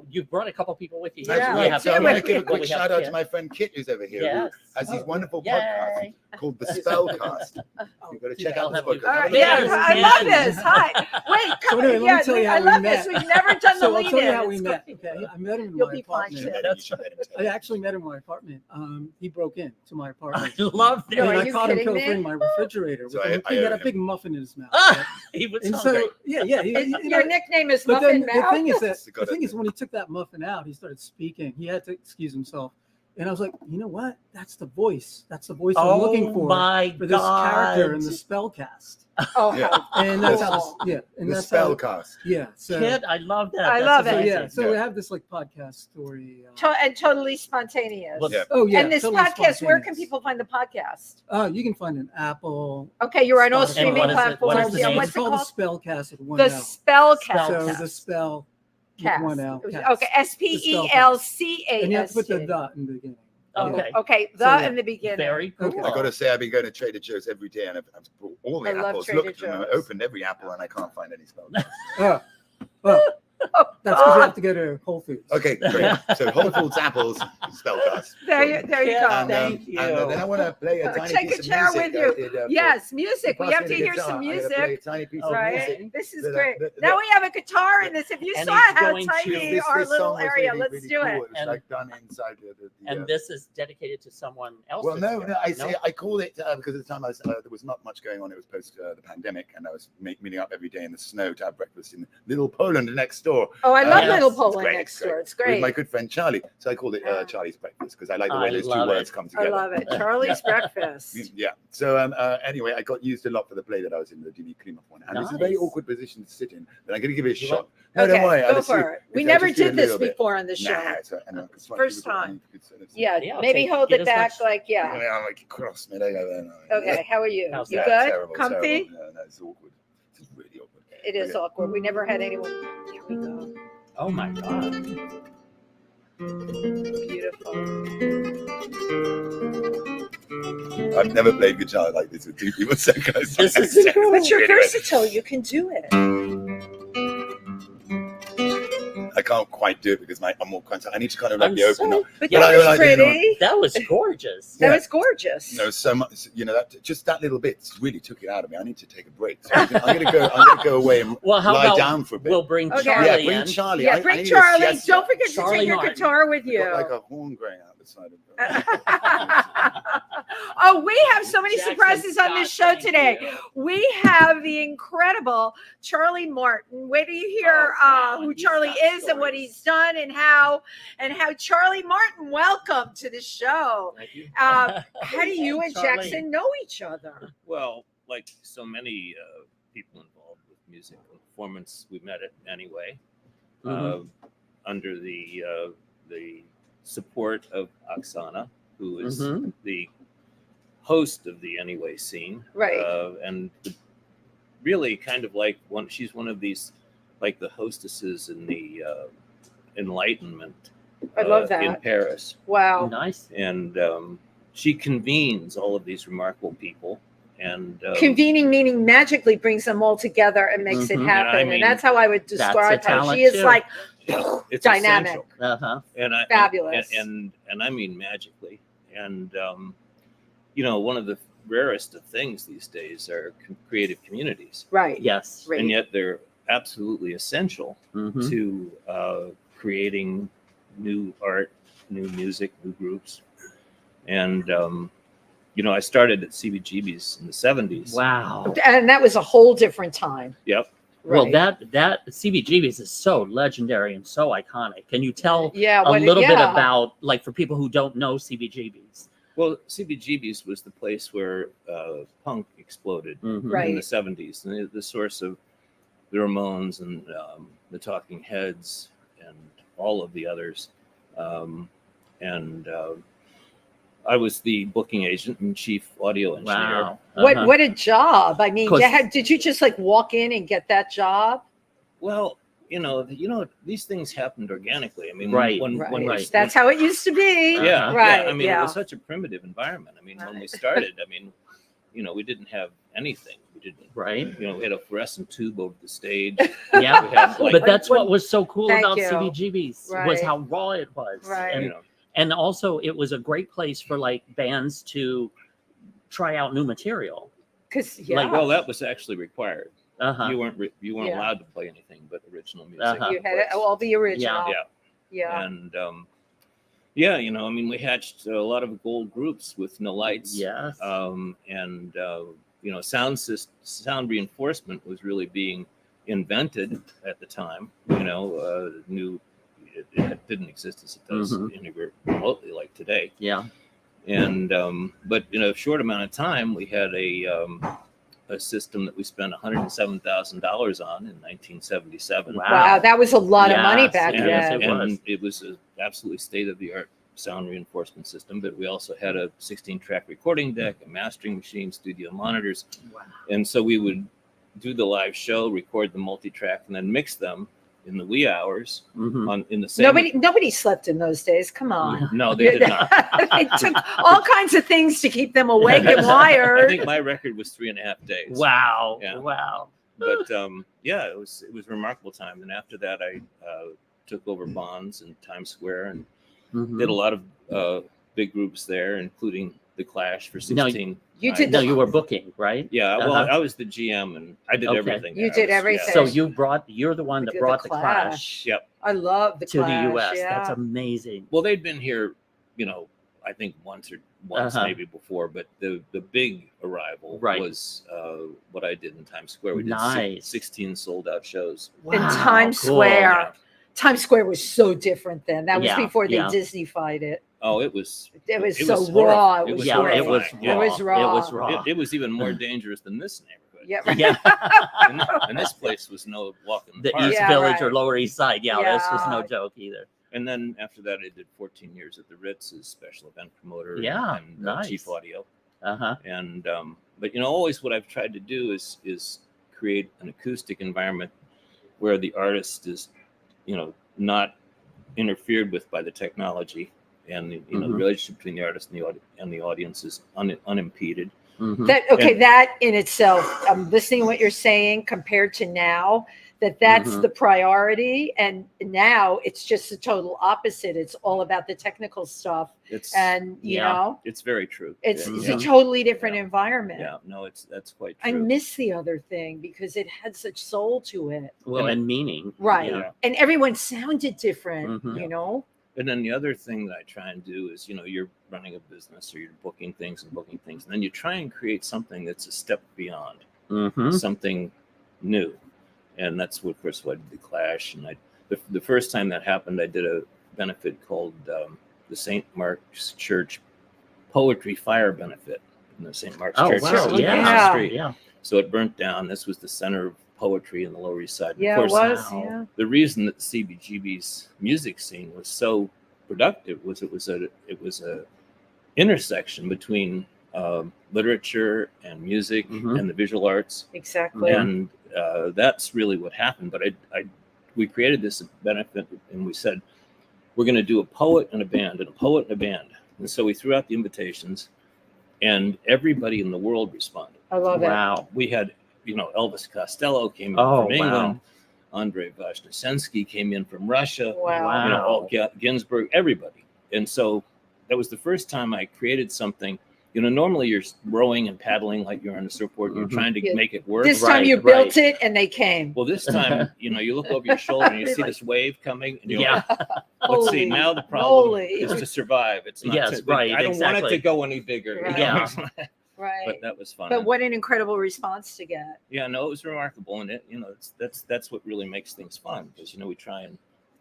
you've brought a couple people with you. That's Yeah. right. have- So I Yeah. want to give a Yeah. quick we have shout out Kit. to my friend Kit, who's over here, Yes. who has these wonderful Yay. podcasts called The Spellcast. You've got to check I'll out this have you- podcast. All right, Yeah, yeah, yeah, I yeah. love this. Hi. Wait, So come anyway, on. let me tell you I how we love met. this. We've never done the So I'll lead tell you in. how we It's met. great. Okay, I met him in You'll my be fine, apartment. Chip. That's right. I actually met him in my apartment. He broke into my apartment. I love No, and are I you caught him kidding me? pilfering my refrigerator. So He I had owe a big him. muffin in his mouth. He was And hungry. so, yeah. Your nickname is But then Muffin the thing Mouth. is that It's got the thing it. is when he took that muffin out, he started speaking. He had to excuse himself, and I was like, you know what? That's the voice. That's the voice I'm looking for my this character in God. the Spellcast. Oh, Yeah. how And that's how. cool. Yeah, and The that's how. Spellcast. Yeah. So Kid, I love that. I That's love it. So amazing. yeah, so Yeah. we have this like podcast story. And totally spontaneous. Well, Yeah. Oh yeah. And this totally podcast, where can spontaneous. people find the podcast? You can find an Apple. Okay, you're on all And streaming what is it? What platforms. is the Yeah, name? what's It's it called called? the Spellcast with one The L. Spellcast. So the spell with Cast. one L. Cast. Okay, SPELCAST. And you have to put the dot in the beginning. Okay. Okay, the So, yeah. in the beginning. Very cool. Okay. I got to say, I've been going to Trader Joe's every day, and I've bought all the I love apples. Trader Looked at them, I Joe's. opened every apple, and I can't find any Spellcast. Well, Oh, that's because you God. have to go to Whole Foods. Okay, great. So Whole Foods apples, spellcast. There you go. Yeah, And, thank you. And then I want to play a tiny Take piece a of chair music. with you. Yes, music. We Pass have me to the hear guitar. some I'm gonna play a music. tiny piece of Right? music. This is that- great. that- Now we have a guitar in this. If you And saw he's how going to- tiny This our song little was area, really, let's really do cool. it. It was And- like done inside the And this is dedicated to someone else. well, that's no, here. I say I called it because at the time there was not much going on. It was post the pandemic, and I was meeting up every day in the snow to have breakfast in Little Poland next door. Oh, I love Yes, Little it's Poland great, next great. door. It's With great. my good friend Charlie, so I called it Charlie's Breakfast because I like the way I those two love words it. come I together. love it. Charlie's breakfast. Yeah. So anyway, I got used a lot for the play that I was in, the Jimmy Klimt one, and it's a very Nice. awkward position to sit in. But I'm going to give it a You shot. No, Okay, don't worry. go for it. We never did this before on the show. Nah, it's and I can try First to do it, time. you could sort of- Yeah, Yeah, maybe hold get it as back, much- like Yeah, yeah. I'm like cross me. There you go. Okay, how are you? How's You that? good? Terrible, Comfy? terrible. No, it's awkward. It's really awkward. It is Okay. awkward. We never had anyone. Here we go. Oh my God. Beautiful. I've never played guitar like this with two people so close. This is incredible. But you're Anyway, versatile. You can do it. I can't quite do it because I'm more conscious. I need to kind of like I'm be open so- up. But Yeah, that I was like it, you know. pretty. That was gorgeous. That Yeah. was gorgeous. No, so much. That just that little bit really took it out of me. I need to take a break. So I'm gonna go away and Well, how lie about down for a bit. we'll bring Okay. Charlie yeah, in. bring Charlie. Yeah, I bring need a Charlie. siesta. Don't forget to Charlie take your Martin. guitar with I've you. got like a horn growing out the side of Oh, we have so many Jackson surprises on this show Scott, thank today. you. We have the incredible Charlie Martin. Wait till you hear Oh, wow. who He's Charlie got is and what stories. he's done and how Charlie Martin, welcome to the show. Thank you. How do you and Charlie. Jackson know each other? Well, like so many people involved with music and performance, we met it anyway, under the support of Oksana, who is Mhm. the host of the Anyway scene, Right. and really kind of like she's one of these, like the hostesses in the Enlightenment. I love in that. Paris, Wow. Nice. and she convenes all of these remarkable people, and Convening meaning magically brings them all together and makes it Mhm. happen. And I And mean, that's how I would that's a describe her. talent She is too. like it's dynamic. essential. Uh-huh. And Fabulous. and I mean magically. And one of the rarest of things these days are creative communities, Right. Yes. Right. and yet they're absolutely essential Mhm. to creating new art, new music, new groups. And I started at CBGB's in the 70s. Wow. And that was a whole different time. Yep. Well, Right. that CBGB's is so legendary and so iconic. Can you tell Yeah, a little bit yeah. about, like, for people who don't know CBGB's? Well, CBGB's was the place where punk exploded Mhm. Right. in the 70s, and the source of the Ramones and the Talking Heads and all of the others. I was the booking agent and chief audio engineer. Wow. What Uh-huh. what a job! I mean, 'Cause- did you just like walk in and get that job? Well, these things happened organically. I mean, Right, when right. That's how it used to be. yeah, Right, yeah. I mean, yeah. it was such a primitive environment. I mean, when we started, we didn't have anything. We didn't. Right. We had a fluorescent tube over the stage. Yeah. We had, like, But that's what was so cool Thank about you. CBGB's was Right. how raw it was. Right. And, and also it was a great place for like bands to try out new material. Because Like, Well, that was actually required. Uh-huh. You weren't Yeah. allowed to play anything but original music. Uh-huh. you had it all the original. Yeah. Yeah. And we hatched a lot of gold groups with No Lights. Yes. Sound reinforcement was really being invented at the time. It didn't exist as it does Mhm. integrate remotely like today. Yeah. And but in a short amount of time, we had a system that we spent $107,000 on in 1977. Wow, that was a lot of money Yes, back yes, then. it was. And it was an absolutely state-of-the-art sound reinforcement system, but we also had a 16-track recording deck, a mastering machine, studio monitors. Wow. And so we would do the live show, record the multi-track, and then mix them in the wee hours Mhm. in the same. Nobody slept in those days. Come on. No, they did not. They took all kinds of things to keep them awake and I wired. think my record was 3.5 days. Wow. Yeah. Wow. But it was a remarkable time. And after that, I took over Bonds and Times Square, and Did a lot of big groups there, including the Clash for No, 16. You did No, the- you were booking, right? Yeah, well, Uh-huh. I was the GM and I did Okay. everything. You there. I did was- everything. So you're the one that The brought the Clash. Clash Yep. I love the to Clash, the U.S. Yeah. That's amazing. Well, they'd been here, I think once Uh-huh. maybe before, but the big arrival Right. was what I did in Times Square. We did Nice. 16 sold out shows. In Wow, Times cool. Square. Yeah. Times Square was so different then. That was Yeah, before they yeah. Disneyfied it. Oh, it was It was It so was raw. horrible. It was Yeah, horrible. it was horrifying. raw. It was raw. It was raw. it was even more dangerous than this neighborhood. Yeah, right. Yeah. And this place was no walk in the The park. East Yeah, Village or right. Lower East Side. Yeah, this was no Yeah. joke either. And then after that, I did 14 years at the Ritz as special event promoter Yeah, and nice. chief audio. Uh-huh. And but always what I've tried to do is create an acoustic environment where the artist is not interfered with by the technology, and the Mhm. relationship between the artist and the audience is unimpeded. Mhm. Okay, that in itself, I'm listening to what you're saying compared to now, that's Mhm. the priority. And now it's just the total opposite. It's all about the technical stuff. It's And, Yeah. it's very true. it's Yeah. a totally different Yeah. environment. Yeah, no, that's quite I true. miss the other thing because it had such soul to it. Well, and meaning. Right. Yeah. And everyone sounded different, Mhm. you know? And then the other thing that I try and do is, you're running a business or you're booking things, and then you try and create something that's a step beyond, Mhm. something new. And that's what, of course, what I did the Clash. And the first time that happened, I did a benefit called the St. Mark's Church Poetry Fire Benefit in the St. Mark's Oh, Church. wow. on Yeah. the street. Yeah. So it burnt down. This was the center of poetry in the Lower East Side. And Yeah, of it course, was. wow. Yeah. the reason that CBGB's music scene was so productive was it was a intersection between literature and music Mhm. and the visual arts, Exactly. and that's really what happened. But we created this benefit, and we said we're going to do a poet and a band, and a poet and a band, and so we threw out the invitations, and everybody in the world responded. I love Wow. We had Elvis Costello came in Oh, from wow. England. Andrei Vazhnetsensky came in from Russia. it. Wow. Wow. All Ginsburg, everybody. And so that was the first time I created something. Normally you're rowing and paddling like you're on a surfboard. You're Mhm. trying to Yeah. make it work. This time Right, you right. built it and they came. Well, this time, you look over your shoulder and you They're see like- this wave coming. And you're Yeah. like, let's see. Holy Now the problem moly. is to survive. It's not. Yes, to, right, I don't want it exactly. to go any bigger. Right. Yeah. Right. But that was fun. But what an incredible response to get. Yeah, no, it was remarkable, and that's what really makes things fun, because we try and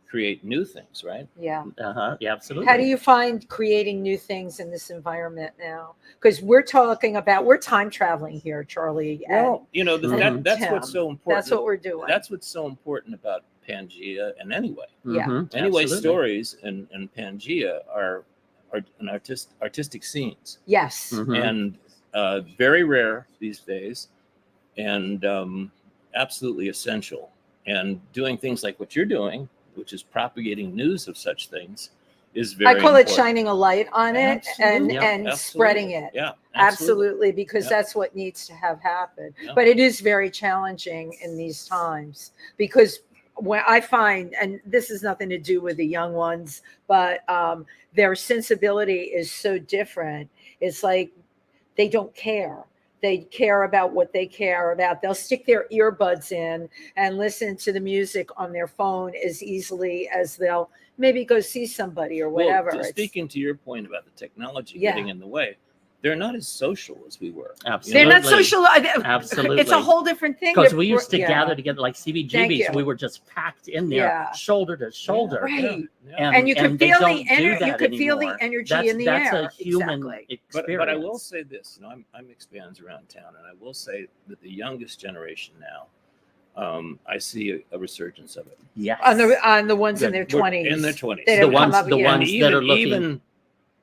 create new things, right? Yeah. Uh-huh. Yeah, absolutely. How do you find creating new things in this environment now? Because we're time traveling here, Charlie. And Well, Mhm. that's Tim, what's so important. that's what we're doing. That's what's so important about Pangea and Anyway. Yeah. Mhm. Anyway, Absolutely. stories and Pangea are an artistic scenes, Yes. Mhm. and very rare these days, and absolutely essential. And doing things like what you're doing, which is propagating news of such things, is very I call it important. shining a light on it and Absolutely. and Absolutely. spreading it. Yeah, Absolutely, because Yeah. that's what needs to have happen. Yeah. But it is very challenging in these times because when I find, and this has nothing to do with the young ones, but their sensibility is so different. It's like they don't care. They care about what they care about. They'll stick their earbuds in and listen to the music on their phone as easily as they'll maybe go see somebody or whatever. Well, It's- speaking to your point about the technology Yeah. getting in the way, they're not as social as we were. they're not Absolutely. social. Absolutely. It's a whole different thing. Because we used to Yeah. gather together like Thank CBGBs. you. We were just packed in there, Yeah. shoulder to shoulder. Right. Yeah. And you could they feel don't the do energy. You that could feel the anymore. energy That's, in the that's air. a human Exactly. experience. But I will say this, I'm expands around town, and I will say that the youngest generation now, I see a resurgence of it. Yes. On the ones in Good. their We're 20s. in their 20s. They The don't come ones- up the again. ones And that are looking- even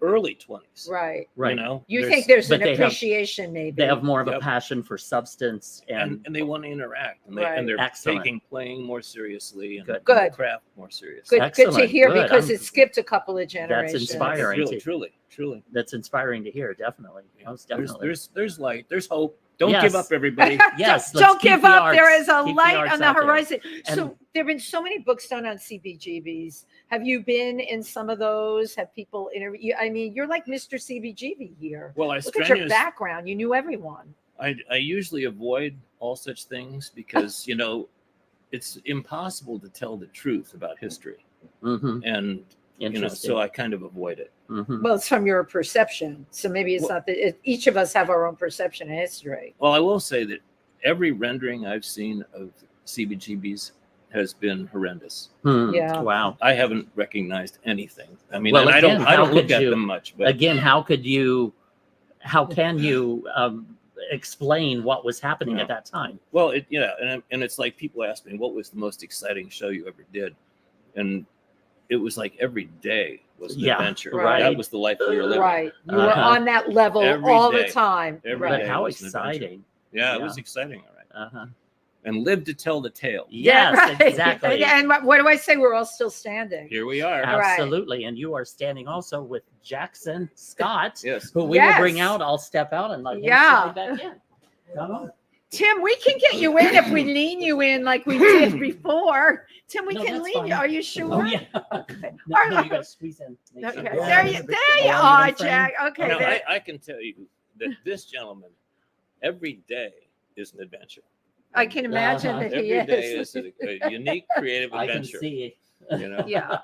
early 20s. Right. Right. You think there's an but they have- appreciation, maybe? They have more of a Yep. passion for substance and they want to interact, and, Right. they're Excellent. taking playing more seriously and Good. Good. craft more seriously. Good to Excellent. hear Good. because I'm- it skipped a couple of generations. inspiring. Truly. that's inspiring to hear. Definitely. Most definitely. There's light, there's hope. Don't Yes. give up, everybody. Yes, let's Don't keep give the up. arts- There is a keep the light arts on the out there. horizon. And- So there have been so many books done on CBGBs. Have you been in some of those? Have people interview? I mean, you're like Mr. CBGB here. Well, I Look at your background. You knew everyone. I usually avoid all such things because, you know, it's impossible to tell the truth about history. Mhm. And, you know, Interesting. so I kind of avoid it. Mhm. Well, it's from your perception. So maybe it's Well- not that each of us have our own perception of history. Well, I will say that every rendering I've seen of CBGBs has been horrendous. Hmm. Yeah. Wow. I haven't recognized anything. I mean, Well, and again, I how don't look could at you- them much, but Again, how can you explain what was happening Yeah. at that time? well, and it's like people ask me, what was the most exciting show you ever did? And it was like every day was an Yeah, adventure. right. That was the life we were living. Right. You were Uh-huh. on that level Every all day. the time. Every Right. day But how was an adventure. exciting. Yeah, it Yeah. was exciting. All right. Uh-huh. And live to tell the tale. Yeah, Yes, right. exactly. And what do I say? We're all still standing. Here we are. Right. Absolutely. And you are standing also with Jackson Scott, Yes. who we Yes. will bring out. I'll step out and let him Yeah. sit back in. Come on. Tim, we can get you in if we lean you in like we did before. Tim, we No, can that's lean you. fine. Are you sure? Oh, yeah. No, you got to squeeze in. Make Okay. sure. There you Oh, are, I'm in frame? Jack. Okay. Now, there- I can tell you that this gentleman, every day is an adventure. I can imagine Uh-huh. that Every he day is. is a unique, creative I can adventure. see. You know, Yeah.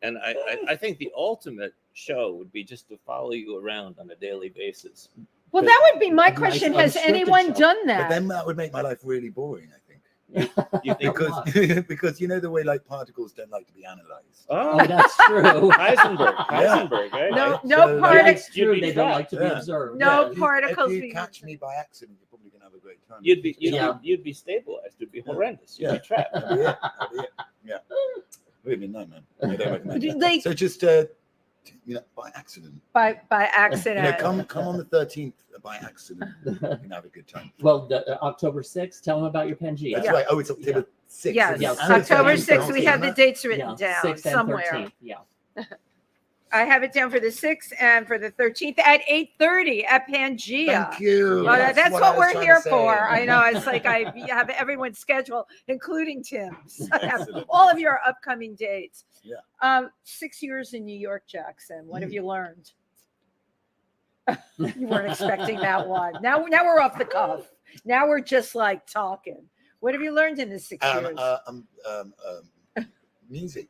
and I think the ultimate show would be just to follow you around on a daily basis. Well, that would be my Nice question. Has unscripted anyone show. done But that? then that would make my life really boring, I think. You think? Because you know the way like particles don't like to be analyzed. Oh, that's true. Heisenberg, right? No, Right? no So- part Yeah, of it's true. You'd be They don't trapped. like to be Yeah. observed. No If particles If you being- catch me by accident, you're probably gonna have a great time. You'd be stabilized. It'd be horrendous. You'd Yeah. be trapped. That'd be it. That'd be it. Yeah. Really no, man. I don't recommend that. Like So just by accident. by You accident. know, come on the 13th by accident. You can have a good time. Well, October 6th, tell them about your Pangea. That's right. Oh, it's October 6th. Yes, isn't it? Yeah, October 6th, 6th. We have the dates written Yeah, down 6th and somewhere. 13th. Yeah. I have it down for the 6th and for the 13th at 8:30 at Pangea. Thank you. Well, that's I what was we're trying here to say. for. I know it's like I have everyone's schedule, including Tim's. I have Excellent. all of your upcoming dates. Yeah. 6 years in New York, Jackson. What have you learned? You weren't expecting that one. Now we're off the cuff. Now we're just like talking. What have you learned in the 6 years? Music.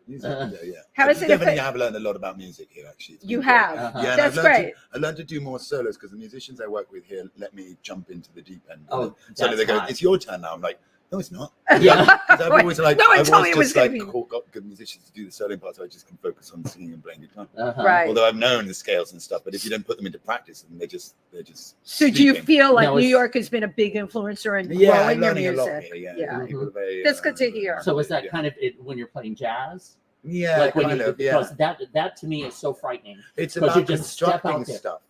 Music. Yeah. How is it if Definitely it- have learned a lot about music here. Actually, It's You been great. have. Uh-huh. Yeah, and That's I've learned great. I learned to do more solos because the musicians I work with here let me jump into the deep end. Oh, so that's they go, high. "It's your turn now." I'm like, "No, it's not." Yeah. 'Cause I've always like, No one I've told me always it was just gonna like be- got good musicians to do the solo part, so I just can focus on singing and playing guitar. Uh-huh. Right. Although I've known the scales and stuff, but if you don't put them into practice, then they're just. So do you sleeping. feel like No, New it's- York has been a big influencer in Yeah, I'm growing your learning a lot music? here. Yeah. People are very, That's good to hear. So is that yeah. kind of it when you're playing jazz? Yeah, Like when kind you, of. Yeah. because that to me is so frightening. It's 'Cause about you just step constructing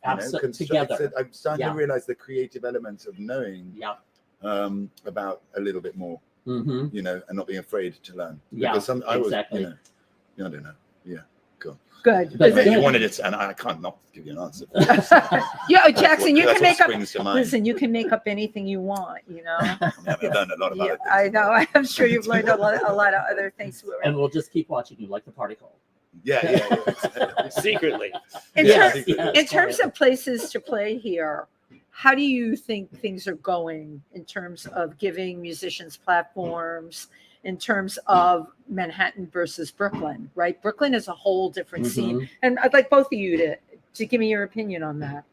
out there. stuff. Together. I'm starting Yeah. to realize the creative elements of knowing Yeah. about a little bit more, Mm-hmm. and not being afraid to learn. Yeah, Because I was, exactly. I don't know. Yeah, cool. Good. But Is it- You good. wanted it, and I can't not give you an answer. Yeah, Jackson, you can make up. Springs to mind. Listen, you can make up anything you want. You know. I mean, I've learned a lot of Yeah, other things. I know. I'm sure you've learned a lot of other things. And we'll just keep watching you like the particle. Yeah. Secretly. In, Yeah, ter- secretly. in terms of places to play here, how do you think things are going in terms of giving musicians platforms? In terms of Manhattan versus Brooklyn, right? Brooklyn is a whole different scene, Mhm. and I'd like both of you to give me your opinion on that.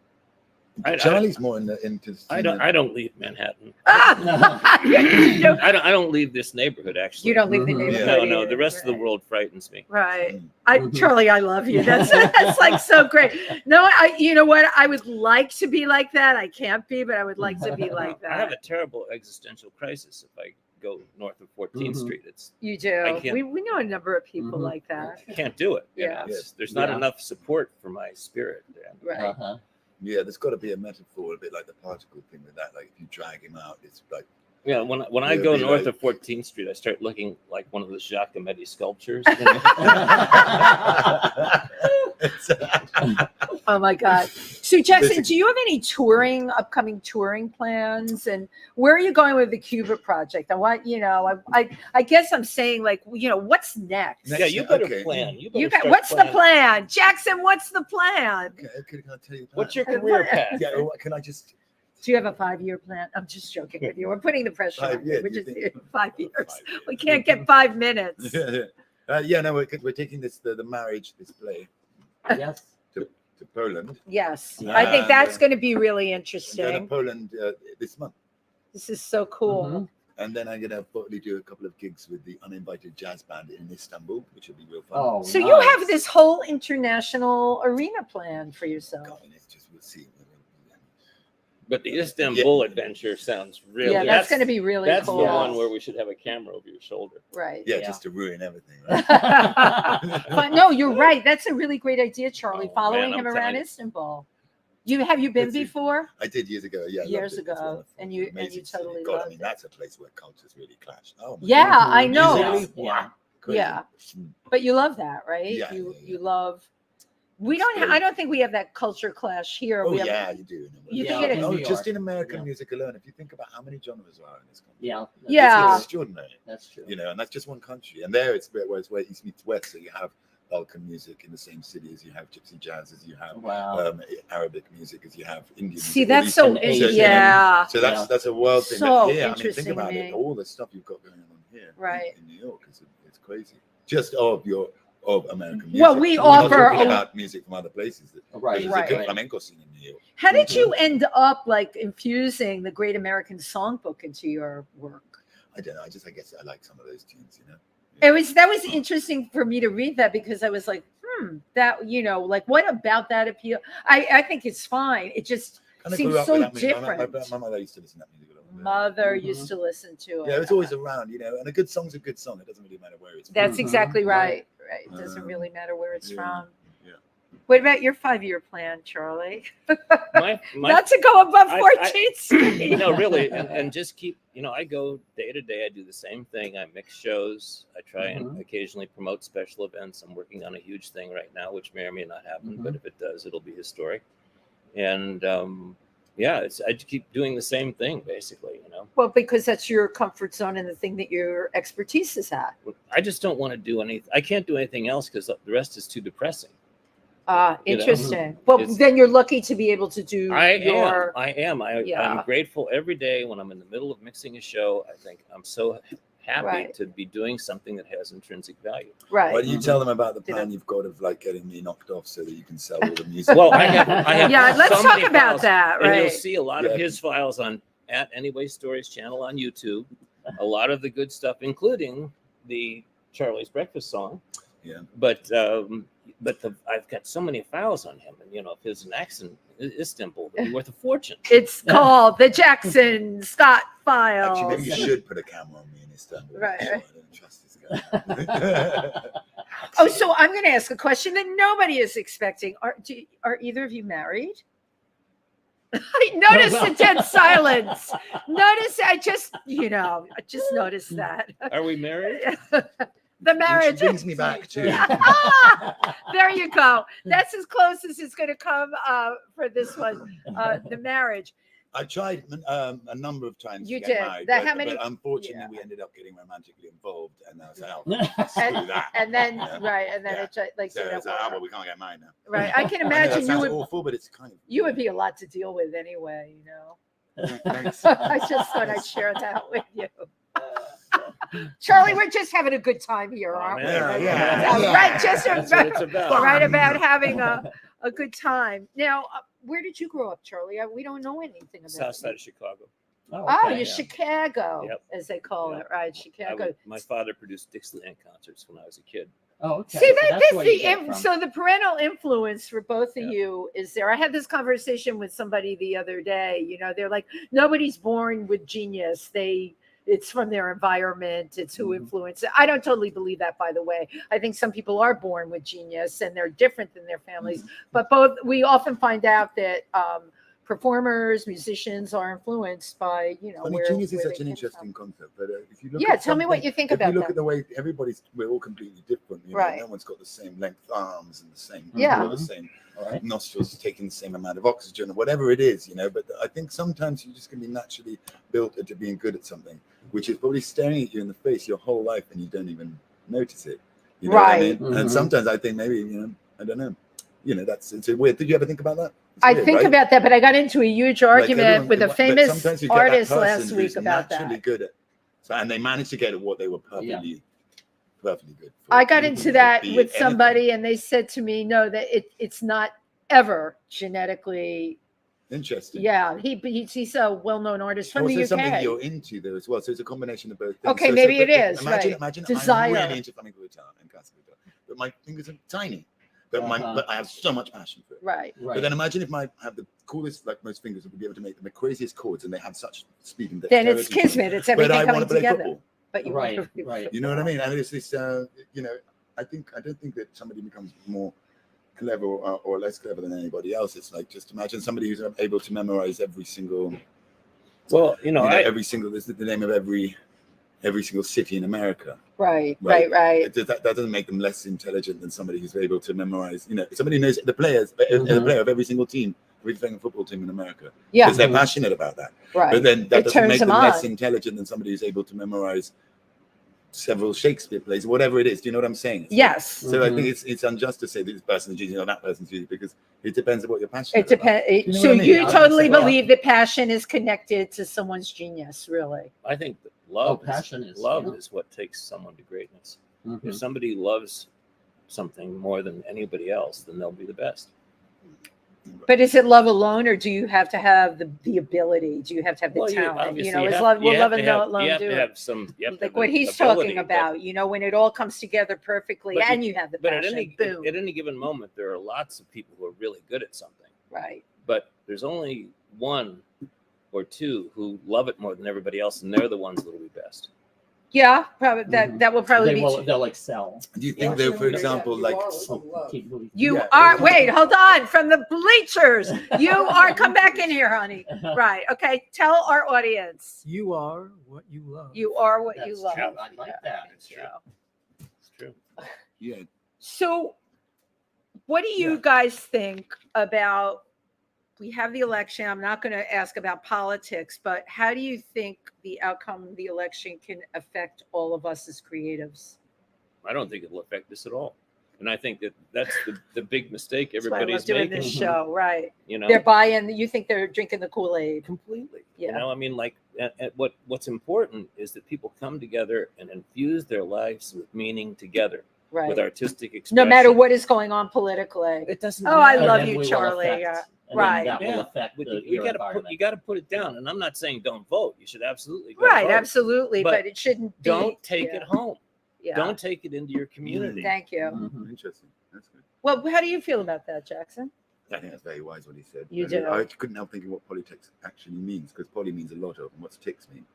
Charlie's more into. I don't leave Manhattan. Ah! you I don't leave this neighborhood. Actually, don't leave the Mhm. neighborhood. No. either, The rest of the right. world frightens me. Right. Mm. Mhm. Charlie, I love you. That's like so great. No, you know what? I would like to be like that. I can't be, but I would like to be like I have that. a terrible existential crisis if I go north of 14th Mhm. Street. It's You do. I can't- We know a number of people Mhm. like that. I can't do it. you know, Yeah. it's- there's not Yeah. enough support for my spirit. Yeah. Right. Uh-huh. Yeah, there's got to be a metaphor, a bit like the particle thing with that. Like if you drag him out, it's like. Yeah, when I It'd go be north like- of 14th Street, I start looking like one of the Giacometti sculptures. It's, Oh my God. So Jackson, Basically- do you have any upcoming touring plans, and where are you going with the Cuba project? I want, I guess I'm saying, like, what's next? Yeah, you better Okay. plan. What's the plan, Jackson? What's the plan? Okay, can I tell you? the What's your plan? career path? Yeah, can I just? Do you have a 5-year plan? I'm just joking with you. We're putting the pressure 5 on you. years, We're you just think? 5 years. 5 years. We can't get 5 minutes. No, we're taking the marriage display Yes. to Poland. Yes, Yeah. I think that's And, going to be really I'm going to interesting. Poland this month, This is so cool. Mhm. and then I'm going to probably do a couple of gigs with the uninvited jazz band in Istanbul, which will be real fun. Oh, So you nice. have this whole international arena plan for yourself. God, it's just we'll see. But the Istanbul adventure sounds really. Yeah, that's going to be really That's cool. the one where we should have a camera over your shoulder. Right. Yeah, Yeah. just to ruin everything. Right? But no, you're right. That's a really great idea, Charlie. Oh, Following man, him I'm around telling you. Istanbul. Have you been That's it. before? I did years ago. Yeah, I loved Years it. It's ago, wonderful. and you- It's an and you amazing city. totally God, loved I mean, it. that's a place where cultures really clash. Oh my Yeah, God. I know. Really? Yeah. Crazy. Yeah. But you love that, right? Yeah, you yeah, you yeah. love. We don't. It's I don't think we have that culture clash here. Oh we have, yeah, you do. You think it is? No, New just York. in American Yeah. music alone, if you think about how many genres are in this country, Yeah. Yeah. it's extraordinary. That's true. And that's just one country. And there it's where East meets West. So you have Balkan music in the same city as you have Gypsy jazz, as you have Wow. Arabic music, as you have Indian. See, music, all that's these so. different things. Asian- Yeah. So that's a world thing. So But yeah, I mean, interesting think about to it. me. All the stuff you've got going on here, Right. in New York, it's crazy. Just of American music. Well, we We're not offer talking a- about music from other places. Right. There's a good Right. flamenco scene in New York. How did you end up like infusing the Great American Songbook into your work? I don't know. I guess I like some of those tunes. That was interesting for me to read that, because I was like, that like, what about that appeal? I think it's fine. It just Kinda seems grew up so with that music. different. My mother used to listen to that music a lot. Mother Mhm. used to listen to it. Yeah, it's always around, and a good song's a good song. It doesn't really matter where it's That's from. exactly Mhm. right. Right. It doesn't Um, really matter where it's yeah, from. yeah. What about your 5-year plan, Charlie? My Not to go above I- 14th Street. no, really, and just keep. I go day to day. I do the same thing. I mix shows. I try and occasionally promote special events. I'm working on a huge thing right now, which may or may not happen, but if it does, it'll be historic. And I keep doing the same thing, basically. Well, because that's your comfort zone and the thing that your expertise is at. I just don't want to do anything. I can't do anything else because the rest is too depressing. Interesting. Well, it's- then you're lucky to be able to do I your. am. Yeah. I'm grateful every day when I'm in the middle of mixing a show. I think I'm so happy Right. to be doing something that has intrinsic value. Right. Why do you tell them about the Did plan you've got of like getting me knocked off so that you can sell all the music? Well, I have Yeah, let's so talk many about files, that. and you'll Right. see a lot Yeah. of his files at Anyway Stories channel on YouTube. A lot of the good stuff, including the Charlie's Breakfast song. Yeah. But I've got so many files on him, and if there's an accent in Istanbul, it'd be worth a fortune. It's called the Jackson Scott Files. Actually, maybe you should put a camera on me in Istanbul. Right. I don't trust this guy. Oh, so I'm going to ask a question that nobody is expecting. Are either of you married? Notice the dead silence. Notice, I just noticed that. Are we married? The marriage. Which brings me back to There you go. That's as close as it's going to come for this one. The marriage. I tried a number of times You to get did. married, How but, many- but unfortunately yeah. we ended up getting romantically involved, and I was like, oh, screw that. And then Yeah. right, and then Yeah. it's like So it's like, oh, well, we can't get married now. right. I can I know imagine that you sounds would awful, but it's kind of you would be a lot to deal with anyway. Thanks. I just thought I'd share that with you. Charlie, we're just having a good time here, aren't we? man. Yeah. Right, just That's what it's about. right about having a good time. Now, where did you grow up, Charlie? We don't know anything about South side you. of Chicago. Oh, okay. you're Chicago, Yep. as they call Yep. it, right? Chicago. My father produced Dixieland concerts when I was a kid. Oh, okay. See, So that's where you get it from. so the parental influence for both of Yeah. you is there. I had this conversation with somebody the other day. They're like, nobody's born with genius. It's from their environment. It's who influenced it. I don't totally believe that, by the way. I think some people are born with genius and they're different than their families. But we often find out that performers, musicians are influenced by, you know, I mean, where genius is where such they an came interesting from. concept. But if you look Yeah, at tell me what you think if about you look that. at the way we're all completely different. You know, Right. no one's got the same length arms and the same, Yeah. the same nostrils taking the same amount of oxygen or whatever it is, you know. But I think sometimes you're just going to be naturally built into being good at something, which is probably staring at you in the face your whole life and you don't even notice it. You know what I mean? Right. And sometimes I think maybe, you know, I don't know. You know, it's weird. Did you ever think about that? It's I weird, think right? about that, but I got into a huge argument everyone- with a but famous sometimes you get that artist person last week who's about naturally that. good at, and they managed to get at what they were perfectly good for. I got You into can that be with anything. somebody, and they said to me, "No, that it's not ever genetically." Interesting. Yeah, he's a well-known artist from Also the something UK. you're into though as well. So it's a combination of both things. Okay, So maybe it but is, Imagine, right. imagine Desire. I'm really into flamenco guitar and classical guitar, but my fingers are tiny. But but I have so much passion for it. Right. But then imagine if I have the coolest, like most fingers would be able to make the craziest chords, and they have such speed and Then dexterity. it's kismet. It's But everything I want coming to play together. football. But you Right, want to right. You know what I mean? And it's this, you know, I don't think that somebody becomes more clever or less clever than anybody else. It's like, just imagine somebody who's able to memorize every single, Well, every single, this is the name of every single city in America. Right. That doesn't make them less intelligent than somebody who's able to memorize, you know, somebody who knows the players, the player of every single team, every single football team in America. Yeah. Because they're passionate about that. Right. But then that It doesn't turns make them them less on. intelligent than somebody who's able to memorize several Shakespeare plays, whatever it is. Do you know what I'm saying? It's Yes. So I think it's unjust to say this person's genius or that person's genius, because it depends on what you're passionate It depends. about. You know So what I mean? you totally Yeah. believe that passion is connected to someone's genius, really? I think that love, passion is what takes someone to greatness. Mhm. If somebody loves something more than anybody else, then they'll be the best. But is it love alone, or do you have to have the ability? Do you have to have the Well, talent? You obviously know, is have- love you will have love to have- alone you have do to it? have some, you have to Like have what the he's ability, talking but- about, you know, when it all comes together perfectly, But and you have the But passion. Boom. at any given moment, there are lots of people who are really good at something, Right. but there's only one or two who love it more than everybody else, and they're the ones that will be best. Yeah, probably Mhm. that will probably be. They'll excel. Do you think though, for example, like Keep moving. You Yeah. are. Wait, hold on. From the bleachers, you are. Come back in here, honey. Right. Okay. Tell our audience. You are what you love. You are what you That's love. true. I like that. It's true. It's true. yeah, So, what do you guys think about? We have the election. I'm not going to ask about politics, but how do you think the outcome of the election can affect all of us as creatives? I don't think it'll affect this at all, and I think that that's the big mistake That's why I love everybody's doing making. this show, right? You know, They're buying. You think they're drinking the Kool-Aid? completely. Yeah. You know, I mean, like, and what's important is that people come together and infuse their lives with meaning together, Right. with artistic expression. No matter what is going on politically. It doesn't. Oh, I matter. love And then you, we will Charlie. affect- and then Right. That will Yeah. affect But your you environment. got to put it down. And I'm not saying don't vote. You should absolutely go Right. vote. Absolutely. But But it shouldn't be. Don't take yeah, it home. Yeah. Don't take it into your community. Thank you. Mhm. interesting. That's good. Well, how do you feel about that, Jackson? I think that's very wise what he said. You And do. I couldn't help thinking what politics actually means, because poly means a lot of, and what's ticks mean?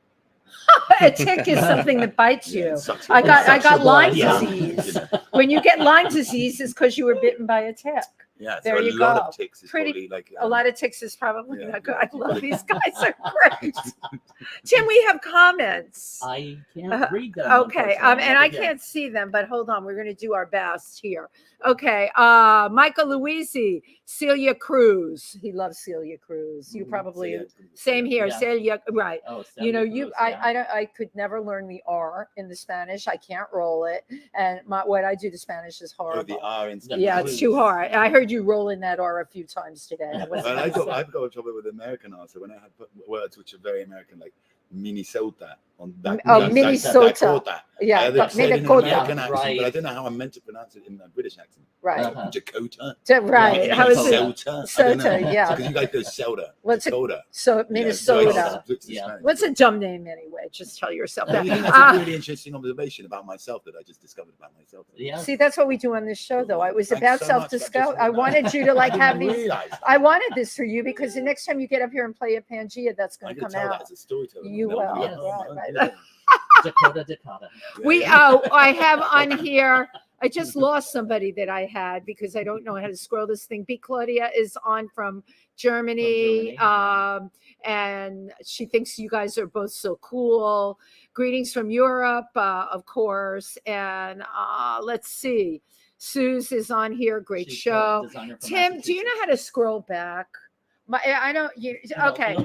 A tick is something that bites Yeah, you. it sucks I your got blood. Lyme Yeah. disease. When you get Lyme disease, it's because you were bitten by a tick. Yeah, so There a you lot go. of ticks is Pretty- probably like A lot of ticks is probably Yeah. not good. I love these guys are great. Tim, we have comments. I can't read them. Okay, unfortunately. and I Yeah. can't see them, but hold on, we're going to do our best here. Okay, Michael Luisi, Celia Cruz. He loves Celia Cruz. You probably same here, Yeah. Celia. Right. Oh, You know, Celia Cruz, yeah. I could never learn the R in the Spanish. I can't roll it, and what I do to Spanish is Oh, horrible. the R in Yeah, it's too hard. I heard you rolling that R a few times today. I wasn't And gonna say. I've got trouble with American R. So when I have put words which are very American, like Minnesota on that, Oh, that- Minnesota. Dakota. Yeah, I but said it in an Minnesota. American Yeah, accent, but I right. don't know how I'm meant to pronounce it in a British accent. Right. Uh-huh. Dakota. Right. Yeah, How is it? Minnesota. I don't know. Sota, yeah. Because you guys go soda. What's it? Dakota. So Yeah, Minnesota. so it's Yeah. Spanish. What's a dumb name anyway? Just tell yourself I that. think that's Ah, a really interesting observation about myself that I just discovered about myself. Yeah. see, that's what we do on this show, though. It was Thanks about so much. self-discovery. Just- I wanted you to like have didn't these. realize that. I wanted this for you because the next time you get up here and play a Pangea, that's I'm going to gonna come tell that out. as a storyteller. You They'll will. be like, Yes. oh, Right, yeah. right. Dakota. We I have on here I just lost somebody that I had because I don't know how to scroll this thing. B. Claudia is on from Germany. And she thinks you guys are both so cool. Greetings from Europe, of course. And let's see. Suze is on here. Great show. Tim, do you know how to scroll back? I don't. Okay.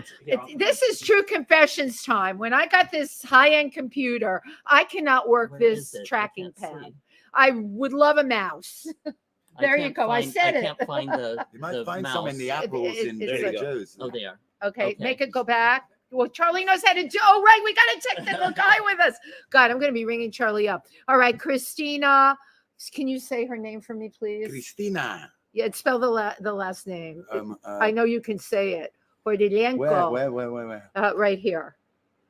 This is true confessions time. When I got this high-end computer, I cannot work this tracking pad. I would love a mouse. There you go. I said it. I can't find the. You might find mouse. some in the apples in Trader Joe's. Oh, they are. Okay, make it go back. Well, Charlie knows how to do. Oh, right, we got a technical guy with us. God, I'm going to be ringing Charlie up. All right, Christina, can you say her name for me, please? Christina. Yeah, spell the last name. I know you can say it. Ordilenko. Where? Right here.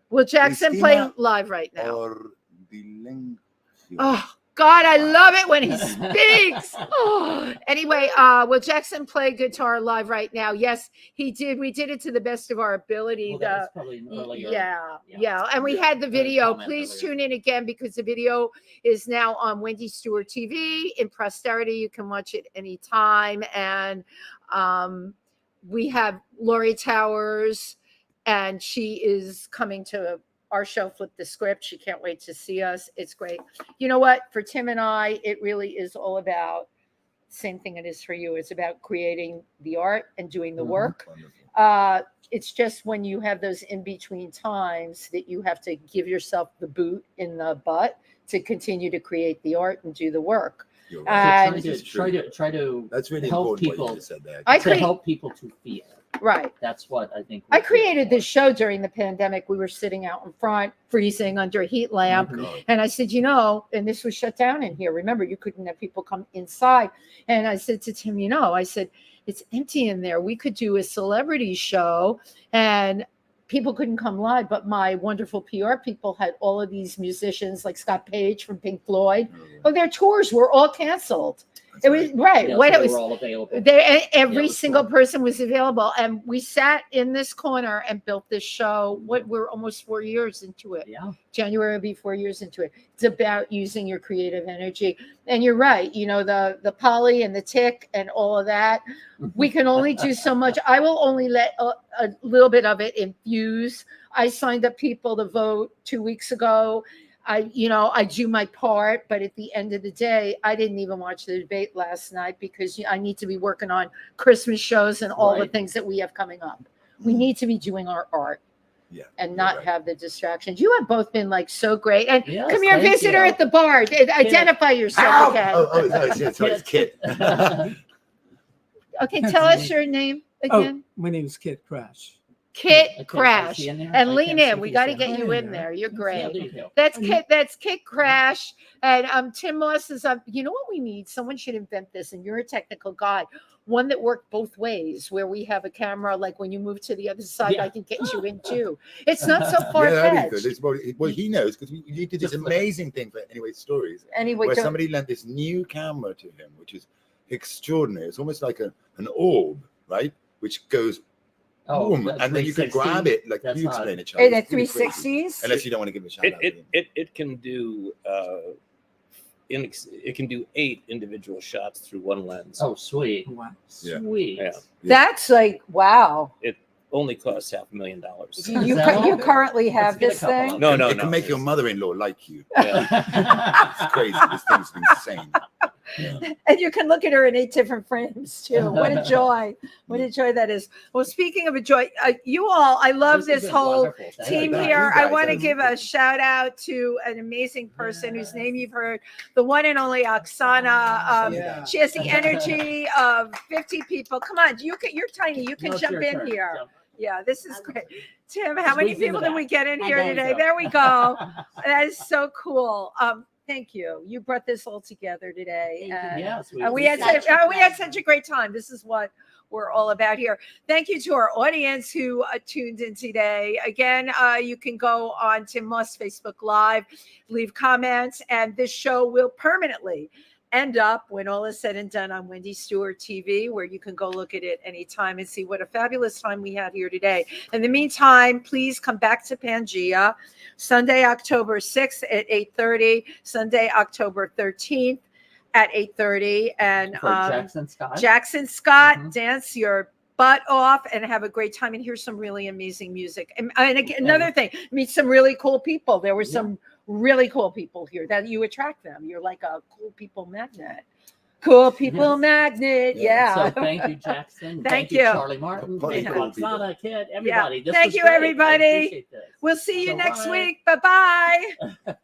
Will Jackson Christina play live right now? Ordilenko. Oh, God, I love it when he speaks. Oh. Anyway, will Jackson play guitar live right now? Yes, he did. We did it to the best of our ability. Well, that was probably an earlier. Yeah. And we had the video. Please tune in again because the video is now on Wendy Stuart TV. In posterity, you can watch it anytime. And we have Lori Towers, and she is coming to our show, Flip the Script. She can't wait to see us. It's great. You know what? For Tim and I, it really is all about same thing it is for you. It's about creating the art and doing the work. It's just when you have those in-between times that you have to give yourself the boot in the butt to continue to create the art and do the work. Right. Try to That's really help important people. what you just said there. Help people to feel. Right. That's what I think. I created this show during the pandemic. We were sitting out in front, freezing under a heat lamp. And I said, and this was shut down in here. Remember, you couldn't have people come inside. And I said to Tim, I said, it's empty in there. We could do a celebrity show and people couldn't come live. But my wonderful PR people had all of these musicians like Scott Page from Pink Floyd. Oh, their tours were all canceled. It was right. Yeah, when so it was all available. Every single person was available, and we sat in this corner and built this show. We're almost 4 years into it. Yeah, January will be 4 years into it. It's about using your creative energy, and you're right. The poly and the tick and all of that. We can only do so much. I will only let a little bit of it infuse. I signed up people to vote 2 weeks ago. I do my part, but at the end of the day, I didn't even watch the debate last night because I need to be working on Christmas shows and all the things that we have coming up. We need to be doing our art and not have the distractions. You have both been so great. And come here, visitor at the bar. Identify yourself again. It's Kit. Okay, tell us your name again. My name is Kit Crash. Kit Crash, and lean in. We got to get you in there. You're great. That's Kit. That's Kit Crash, and Tym Moss is up. You know what we need? Someone should invent this, and you're a technical guy. One that worked both ways, where we have a camera, like when you move to the other side, I can get you in too. It's not so far fetched. Well, he knows because we did this amazing thing for Stories. Where somebody lent this new camera to him, which is extraordinary. It's almost like an orb, right? Which goes. Boom, and then you can grab it like you explain it, Charlie. And at 360s, unless you don't want to give it a shout out. It can do it can do 8 individual shots through one lens. Oh, sweet! Wow. Sweet. Yeah. That's wow. It only costs $500,000. You currently have this thing? No. It can make your mother-in-law like you. It's crazy. This thing's insane. Yeah. And you can look at her in 8 different frames too. What a joy. What a joy that is. Well, speaking of a joy, you all, I love this whole team here. I want to give a shout out to an amazing person whose name you've heard, the one and only Oksana. She has the energy of 50 people. Come on, you're tiny. You can jump in here. Yeah, this is great. Tim, how many people did we get in here today? There we go. That is so cool. Thank you. You brought this all together today. Yes, we had such a great time. This is what we're all about here. Thank you to our audience who tuned in today. Again, you can go on Tym Moss Facebook Live, leave comments, and this show will permanently end up, when all is said and done, on Wendy Stuart TV, where you can go look at it anytime and see what a fabulous time we had here today. In the meantime, please come back to Pangea Sunday, October 6th at 8:30, Sunday, October 13th at 8:30. And For Jackson Scott. Jackson Scott, Mhm. dance your butt off and have a great time and hear some really amazing music. And again, another thing, meet some really cool people. There were some really cool people here that you attract them. You're like a cool people magnet. Cool people magnet. Yeah. So thank you, Jackson. Thank you, you. Charlie Martin. Funny Thank you, cool people. Oksana, Kid, everybody. This Thank was you, great. I everybody. appreciate this. We'll see you So next bye. week. Bye-bye.